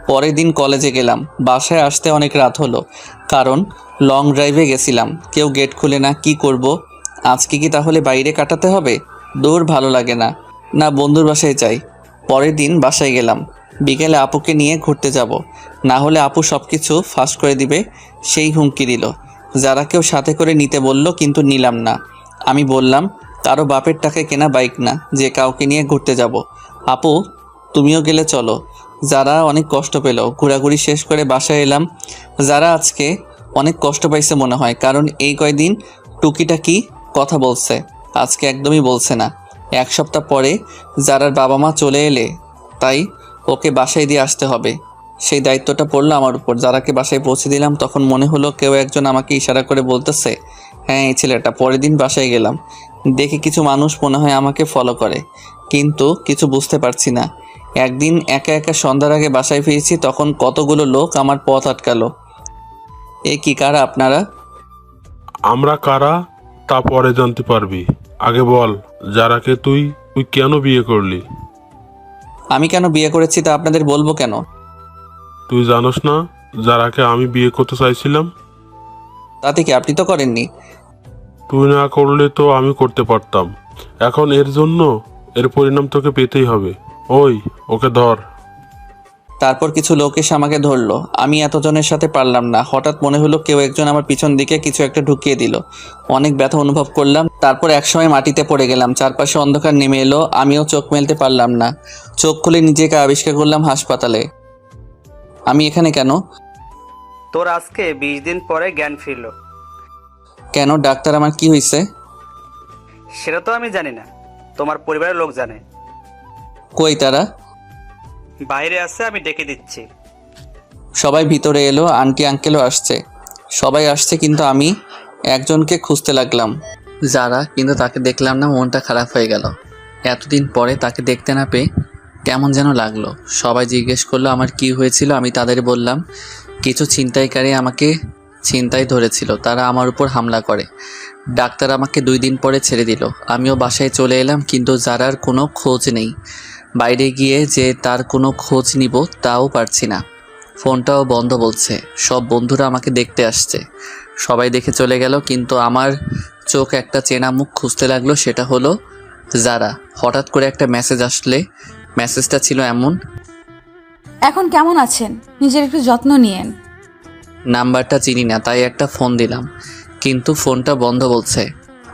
পরের দিন কলেজে গেলাম। বাসায় আসতে অনেক রাত হলো, কারণ লং ড্রাইভে গেছিলাম। কেউ গেট খুলে না, কি করব? আজকে কি তাহলে বাইরে কাটাতে হবে? দূর, ভালো লাগে না। না, বন্ধুর বাসায় যাই। পরের দিন বাসায় গেলাম। বিকেলে আপুকে নিয়ে ঘুরতে যাব, না হলে আপু সব কিছু ফাঁস করে দিবে, সেই হুমকি দিল। যারা কেউ সাথে করে নিতে বলল, কিন্তু নিলাম না। আমি বললাম কারো বাপের টাকায় কেনা বাইক না যে কাউকে নিয়ে ঘুরতে যাব। আপু তুমিও গেলে চলো। যারা অনেক কষ্ট পেল। ঘোরাঘুরি শেষ করে বাসায় এলাম। যারা আজকে অনেক কষ্ট পাইছে মনে হয়, কারণ এই কয়দিন টুকিটাকি কথা বলছে, আজকে একদমই বলছে না। এক সপ্তাহ পরে যারার বাবা মা চলে এলে, তাই ওকে বাসায় দিয়ে আসতে হবে। সেই দায়িত্বটা পড়লো আমার উপর। যারাকে বাসায় পৌঁছে দিলাম, তখন মনে হলো কেউ একজন আমাকে ইশারা করে বলতেছে, হ্যাঁ এই ছেলেটা। পরের দিন বাসায় গেলাম, দেখি কিছু মানুষ মনে হয় আমাকে ফলো করে, কিন্তু কিছু বুঝতে পারছি না। একদিন একা একা সন্ধ্যার আগে বাসায় ফিরেছি, তখন কতগুলো লোক আমার পথ আটকালো। এ কি, কারা আপনারা? আমরা কারা তা পরে জানতে পারবি, আগে বল যারাকে তুই কেন বিয়ে করলি? আমি কেন বিয়ে করেছি তা আপনাদের বলবো কেন? তুই জানোস না যারাকে আমি বিয়ে করতে চাইছিলাম? তাতে কি, আপনি তো করেননি। তুই না করলে তো আমি করতে পারতাম। এখন এর পরিণাম তোকে পেতেই হবে। ওই ওকে ধর। তারপর কিছু লোক এসে আমাকে ধরলো। আমি এতজনের সাথে পারলাম না। হঠাৎ মনে হলো কেউ একজন আমার পিছন দিকে কিছু একটা ঢুকিয়ে দিল। অনেক ব্যথা অনুভব করলাম। তারপর একসময় মাটিতে পড়ে গেলাম। চারপাশে অন্ধকার নেমে এলো, আমিও চোখ মেলতে পারলাম না। চোখ খুলে নিজেকে আবিষ্কার করলাম হাসপাতালে। আমি এখানে কেন? তোর আজকে 20 দিন পরে জ্ঞান ফিরল। কেন? ডাক্তার, আমার কি হয়েছে? সেটা তো আমি জানি না, তোমার পরিবারের লোক জানে। কই তারা? বাইরে আছে, আমি ডেকে দিচ্ছি। সবাই ভিতরে এলো। আন্টি আঙ্কেলও আসছে, সবাই আসছে, কিন্তু আমি একজনকে খুঁজতে লাগলাম, যারা, কিন্তু তাকে দেখলাম না। মনটা খারাপ হয়ে গেল। এতদিন পরে তাকে দেখতে না পেয়ে কেমন যেন লাগলো। সবাই জিজ্ঞেস করলো আমার কি হয়েছিল। আমি তাদের বললাম কিছু ছিনতাইকারী আমাকে ছিনতাই ধরেছিল, তারা আমার উপর হামলা করে। ডাক্তার আমাকে 2 দিন পরে ছেড়ে দিল। আমিও বাসায় চলে এলাম, কিন্তু যারার কোনো খোঁজ নেই। বাইরে গিয়ে যে তার কোনো খোঁজ নিব তাও পারছি না। ফোনটাও বন্ধ বলছে। সব বন্ধুরা আমাকে দেখতে আসছে, সবাই দেখে চলে গেল, কিন্তু আমার চোখ একটা চেনা মুখ খুঁজতে লাগলো। সেটা হলো যারা। হঠাৎ করে একটা মেসেজ আসলে মেসেজটা ছিল এমন। এখন কেমন আছেন? নিজের একটু যত্ন নিয়েন। নাম্বারটা চিনি না, তাই একটা ফোন দিলাম, কিন্তু ফোনটা বন্ধ বলছে।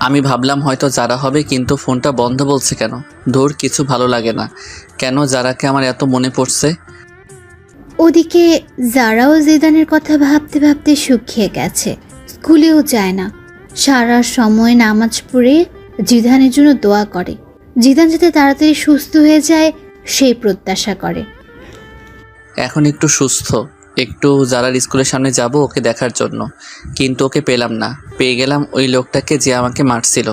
আমি ভাবলাম হয়তো যারা হবে, কিন্তু ফোনটা বন্ধ বলছে কেন? ধুর, কিছু ভালো লাগে না। কেন যারাকে আমার এত মনে পড়ছে? ওদিকে যারাও জিদানের কথা ভাবতে ভাবতে শুকিয়ে গেছে, স্কুলেও যায় না, সারা সময় নামাজ পড়ে জিদানের জন্য দোয়া করে, জিদান যাতে তাড়াতাড়ি সুস্থ হয়ে যায় সেই প্রত্যাশা করে। এখন একটু সুস্থ, একটু যারার স্কুলের সামনে যাব ওকে দেখার জন্য, কিন্তু ওকে পেলাম না। পেয়ে গেলাম ওই লোকটাকে যে আমাকে মারছিল।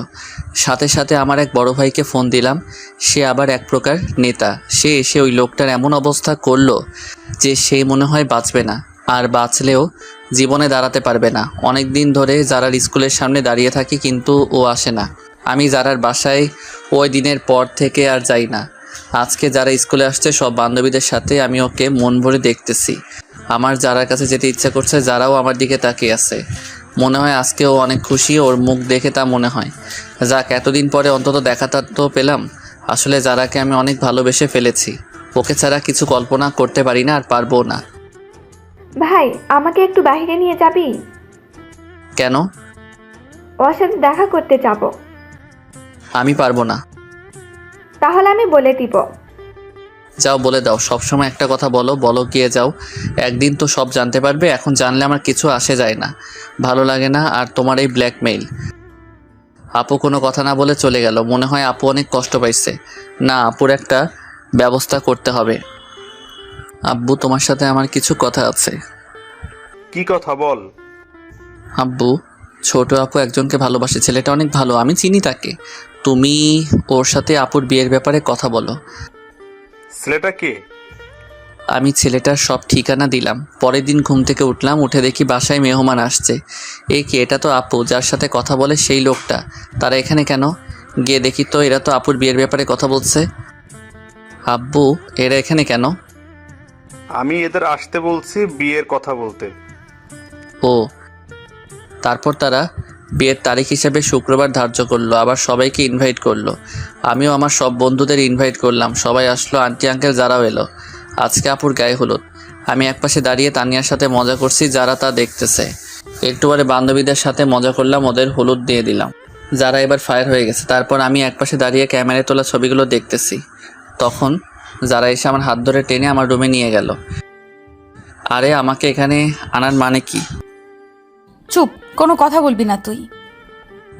সাথে সাথে আমার এক বড় ভাইকে ফোন দিলাম, সে আবার এক প্রকার নেতা। সে এসে ওই লোকটার এমন অবস্থা করলো যে সে মনে হয় বাঁচবে না, আর বাঁচলেও জীবনে দাঁড়াতে পারবে না। অনেক দিন ধরে যারার স্কুলের সামনে দাঁড়িয়ে থাকি, কিন্তু ও আসে না। আমি যারার বাসায় ওই দিনের পর থেকে আর যাই না। আজকে যারা স্কুলে আসছে সব বান্ধবীদের সাথে আমি ওকে মন ভরে দেখতেছি। আমার যারার কাছে যেতে ইচ্ছা করছে, যারাও আমার দিকে তাকিয়ে আছে। মনে হয় আজকে ও অনেক খুশি, ওর মুখ দেখে তা মনে হয়। যাক, এতদিন পরে অন্তত দেখাটা তো পেলাম। আসলে যারাকে আমি অনেক ভালোবেসে ফেলেছি, ওকে ছাড়া কিছু কল্পনা করতে পারি না, আর পারবো না। ভাই, আমাকে একটু বাইরে নিয়ে যাবি? কেন? ওর সাথে দেখা করতে যাব। আমি পারবো না। তাহলে আমি বলে দিব। যাও, বলে দাও। সবসময় একটা কথা বলো, বলো গিয়ে যাও। একদিন তো সব জানতে পারবে, এখন জানলে আমার কিছু আসে যায় না, ভালো লাগে না। আর তোমার এই ব্ল্যাকমেইল। আপু কোনো কথা না বলে চলে গেল। মনে হয় আপু অনেক কষ্ট পাইছে। না, আপুর একটা ব্যবস্থা করতে হবে। আব্বু, তোমার সাথে আমার কিছু কথা আছে। কি কথা বল? আব্বু, ছোট আপু একজনকে ভালোবাসে, ছেলেটা অনেক ভালো, আমি চিনি তাকে। তুমি ওর সাথে আপুর বিয়ের ব্যাপারে কথা বলো। ছেলেটা কে? আমি ছেলেটার সব ঠিকানা দিলাম। পরের দিন ঘুম থেকে উঠলাম, উঠে দেখি বাসায় মেহমান আসছে। এই কি? এটা তো আপু, যার সাথে কথা বলে সেই লোকটা। তারা এখানে কেন? গিয়ে দেখি তো এরা তো আপুর বিয়ের ব্যাপারে কথা বলছে। আব্বু, এরা এখানে কেন? আমি এদের আসতে বলছি বিয়ের কথা বলতে। ও, তারপর তারা বিয়ের তারিখ হিসেবে শুক্রবার ধার্য করলো, আবার সবাইকে ইনভাইট করলো। আমিও আমার সব বন্ধুদের ইনভাইট করলাম, সবাই আসলো, আন্টি আঙ্কেল যারাও এলো। আজকে আপুর গায়ে হলুদ। আমি একপাশে দাঁড়িয়ে তানিয়ার সাথে মজা করছি, যারা তা দেখতেছে। একটু পরে বান্ধবীদের সাথে মজা করলাম, ওদের হলুদ দিয়ে দিলাম। যারা এবার ফায়ার হয়ে গেছে। তারপর আমি একপাশে দাঁড়িয়ে ক্যামেরায় তোলা ছবিগুলো দেখতেছি। তখন যারা এসে আমার হাত ধরে টেনে আমার রুমে নিয়ে গেল। আরে, আমাকে এখানে আনার মানে কি? চুপ, কোনো কথা বলবি না তুই।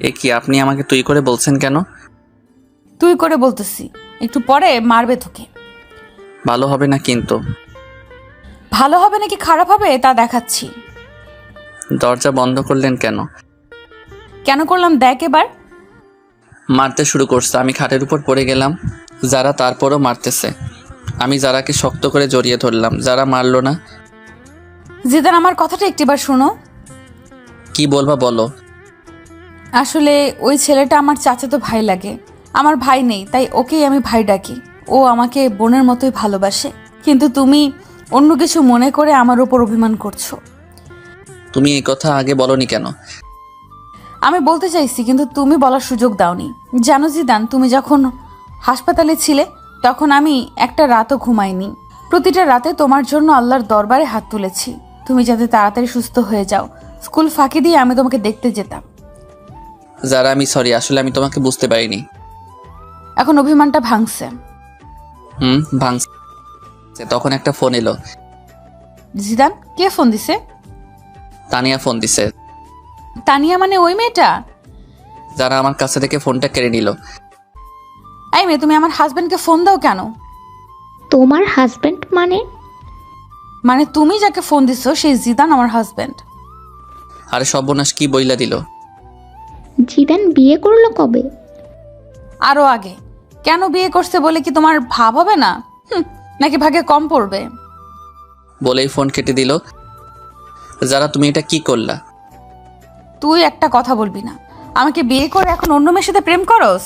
এ কি, আপনি আমাকে তুই করে বলছেন কেন? তুই করে বলতেছি, একটু পরে মারবে তোকে। ভালো হবে না কিন্তু। ভালো হবে নাকি খারাপ হবে তা দেখাচ্ছি। দরজা বন্ধ করলেন কেন? কেন করলাম দেখ এবার। মারতে শুরু করছে। আমি খাটের উপর পড়ে গেলাম। যারা তারপরও মারতেছে। আমি যারাকে শক্ত করে জড়িয়ে ধরলাম। যারা মারলো না। জিদান, আমার কথাটা একটিবার শোনো। কি বলবা বলো। আসলে ওই ছেলেটা আমার চাচাতো ভাই লাগে। আমার ভাই নেই, তাই ওকেই আমি ভাই ডাকি। ও আমাকে বোনের মতোই ভালোবাসে, কিন্তু তুমি অন্য কিছু মনে করে আমার উপর অভিমান করছো। তুমি এই কথা আগে বলনি কেন? আমি বলতে চাইছি, কিন্তু তুমি বলার সুযোগ দাওনি। জানো জিদান, তুমি যখন হাসপাতালে ছিলে তখন আমি একটা রাতও ঘুমাইনি। প্রতিটা রাতে তোমার জন্য আল্লাহর দরবারে হাত তুলেছি, তুমি যাতে তাড়াতাড়ি সুস্থ হয়ে যাও। স্কুল ফাঁকি দিয়ে আমি তোমাকে দেখতে যেতাম। যারা, আমি সরি, আসলে আমি তোমাকে বুঝতে পারিনি। এখন অভিমানটা ভাঙছে। ভাঙছে। তখন একটা ফোন এলো। জিদান, কে ফোন দিছে? তানিয়া ফোন দিছে। তানিয়া মানে ওই মেয়েটা? যারা আমার কাছে থেকে ফোনটা কেড়ে নিল। এই মেয়ে, তুমি আমার হাজবেন্ডকে ফোন দাও কেন? তোমার হাজবেন্ড মানে তুমি যাকে ফোন দিছো সেই জিদান আমার হাজবেন্ড। আরে সর্বনাশ, কি বইলা দিল। জিদান বিয়ে করলো কবে? আরো আগে। কেন বিয়ে করছে বলে কি তোমার ভাব হবে না? নাকি ভাগে কম পড়বে? বলেই ফোন কেটে দিল। যারা, তুমি এটা কি করলা? তুই একটা কথা বলবি না। আমাকে বিয়ে করে এখন অন্য মেয়ের সাথে প্রেম করস?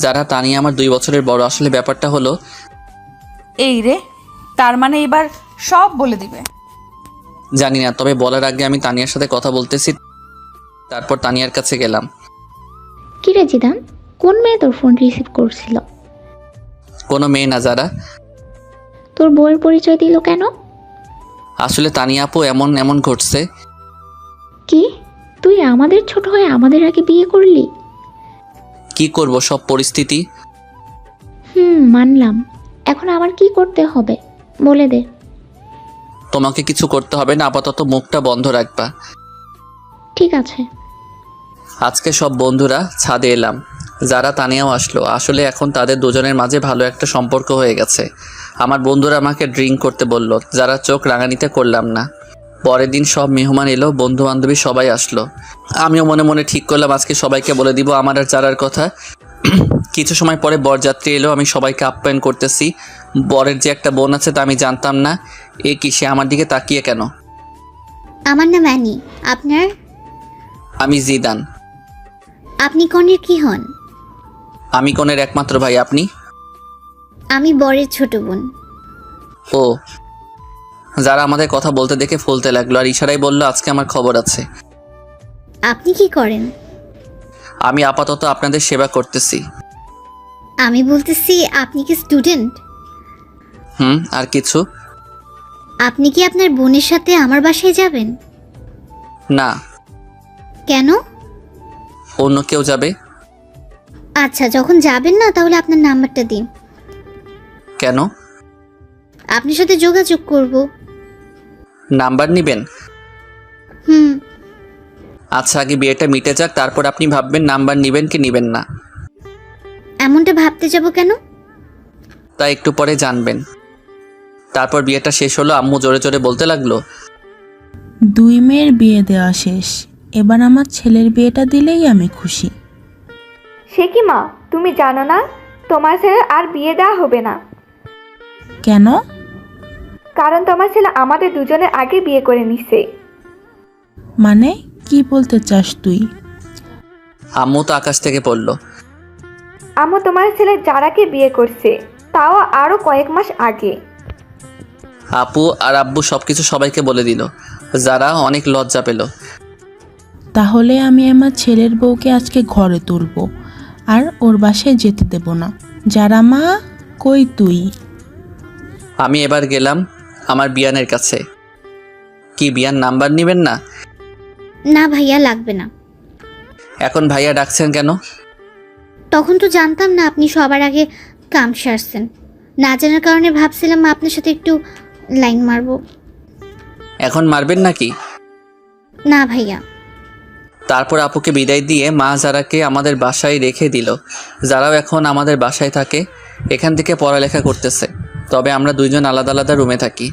যারা, তানিয়া আমার 2 বছরের বড়। আসলে ব্যাপারটা হলো এই রে, তার মানে এবার সব বলে দিবে। জানি না, তবে বলার আগে আমি তানিয়ার সাথে কথা বলতেছি। তারপর তানিয়ার কাছে গেলাম। কি রে জিদান, কোন মেয়ে তোর ফোন রিসিভ করছিল? কোনো মেয়ে না যারা। তোর বউয়ের পরিচয় দিল কেন? আসলে তানিয়া আপু এমন ঘটছে। কি, তুই আমাদের ছোট হয়ে আমাদের আগে বিয়ে করলি? কি করব, সব পরিস্থিতি। মানলাম। এখন আমার কি করতে হবে বলে দে। তোমাকে কিছু করতে হবে না, আপাতত মুখটা বন্ধ রাখবা। ঠিক আছে। আজকে সব বন্ধুরা ছাদে এলাম, যারা তানিয়াও আসলো। আসলে এখন তাদের দুজনের মাঝে ভালো একটা সম্পর্ক হয়ে গেছে। আমার বন্ধুরা আমাকে ড্রিঙ্ক করতে বলল, যারা চোখ রাঙানিতে করলাম না। পরের দিন সব মেহমান এলো, বন্ধু বান্ধবী সবাই আসলো। আমিও মনে মনে ঠিক করলাম আজকে সবাইকে বলে দিব আমার আর যারার কথা। কিছু সময় পরে বরযাত্রী এলো, আমি সবাইকে আপ্যায়ন করতেছি। বরের যে একটা বোন আছে তা আমি জানতাম না। এ কি, সে আমার দিকে তাকিয়ে কেন? আমার নাম অ্যানি। আপনার? আমি জিদান। আপনি কনের কি হন? আমি কনের একমাত্র ভাই। আপনি? আমি বরের ছোট বোন। ও। যারা আমাদের কথা বলতে দেখে ফুলতে লাগলো আর ইশারায় বলল আজকে আমার খবর আছে। আপনি কি করেন? আমি আপাতত আপনাদের সেবা করতেছি। আমি বলতেছি আপনি কি স্টুডেন্ট? আর কিছু? আপনি কি আপনার বোনের সাথে আমার বাসায় যাবেন? না। কেন? অন্য কেউ যাবে। আচ্ছা, যখন যাবেন না তাহলে আপনার নাম্বারটা দিন। কেন? আপনার সাথে যোগাযোগ করব। নাম্বার নেবেন? আচ্ছা, আগে বিয়েটা মিটে যাক, তারপর আপনি ভাববেন নাম্বার নেবেন কি নেবেন না। এমনটা ভাবতে যাব কেন? তা একটু পরে জানবেন। তারপর বিয়েটা শেষ হলো, আম্মু জোরে জোরে বলতে লাগলো, 2 মেয়ের বিয়ে দেওয়া শেষ, এবার আমার ছেলের বিয়েটা দিলেই আমি খুশি। সে কি মা, তুমি জানো না তোমার ছেলের আর বিয়ে দেওয়া হবে না? কেন? কারণ তোমার ছেলে আমাদের দুজনের আগে বিয়ে করে নিছে। মানে কি বলতে চাস তুই? আম্মু তো আকাশ থেকে পড়ল। আম্মু তোমার ছেলে যারাকে বিয়ে করছে, তাও আরো কয়েক মাস আগে। আপু আর আব্বু সবকিছু সবাইকে বলে দিল। যারা অনেক লজ্জা পেল। তাহলে আমি আমার ছেলের বউকে আজকে ঘরে তুলবো আর ওর বাসায় যেতে দেব না। যারা মা, কই তুই? আমি এবার গেলাম আমার বিয়ানের কাছে। কি বিয়ান নাম্বার নেবেন না? না ভাইয়া, লাগবে না। এখন ভাইয়া ডাকছেন কেন? তখন তো জানতাম না আপনি সবার আগে কাম সারছেন। না জানার কারণে ভাবছিলাম আপনার সাথে একটু লাইন মারবো। এখন মারবেন নাকি? না ভাইয়া। তারপর আপুকে বিদায় দিয়ে মা যারাকে আমাদের বাসায় রেখে দিল। যারাও এখন আমাদের বাসায় থাকে, এখান থেকে পড়ালেখা করতেছে। তবে আমরা দুইজন আলাদা আলাদা রুমে থাকি।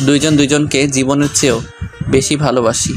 দুইজন দুইজনকে জীবনের চেয়েও বেশি ভালোবাসি।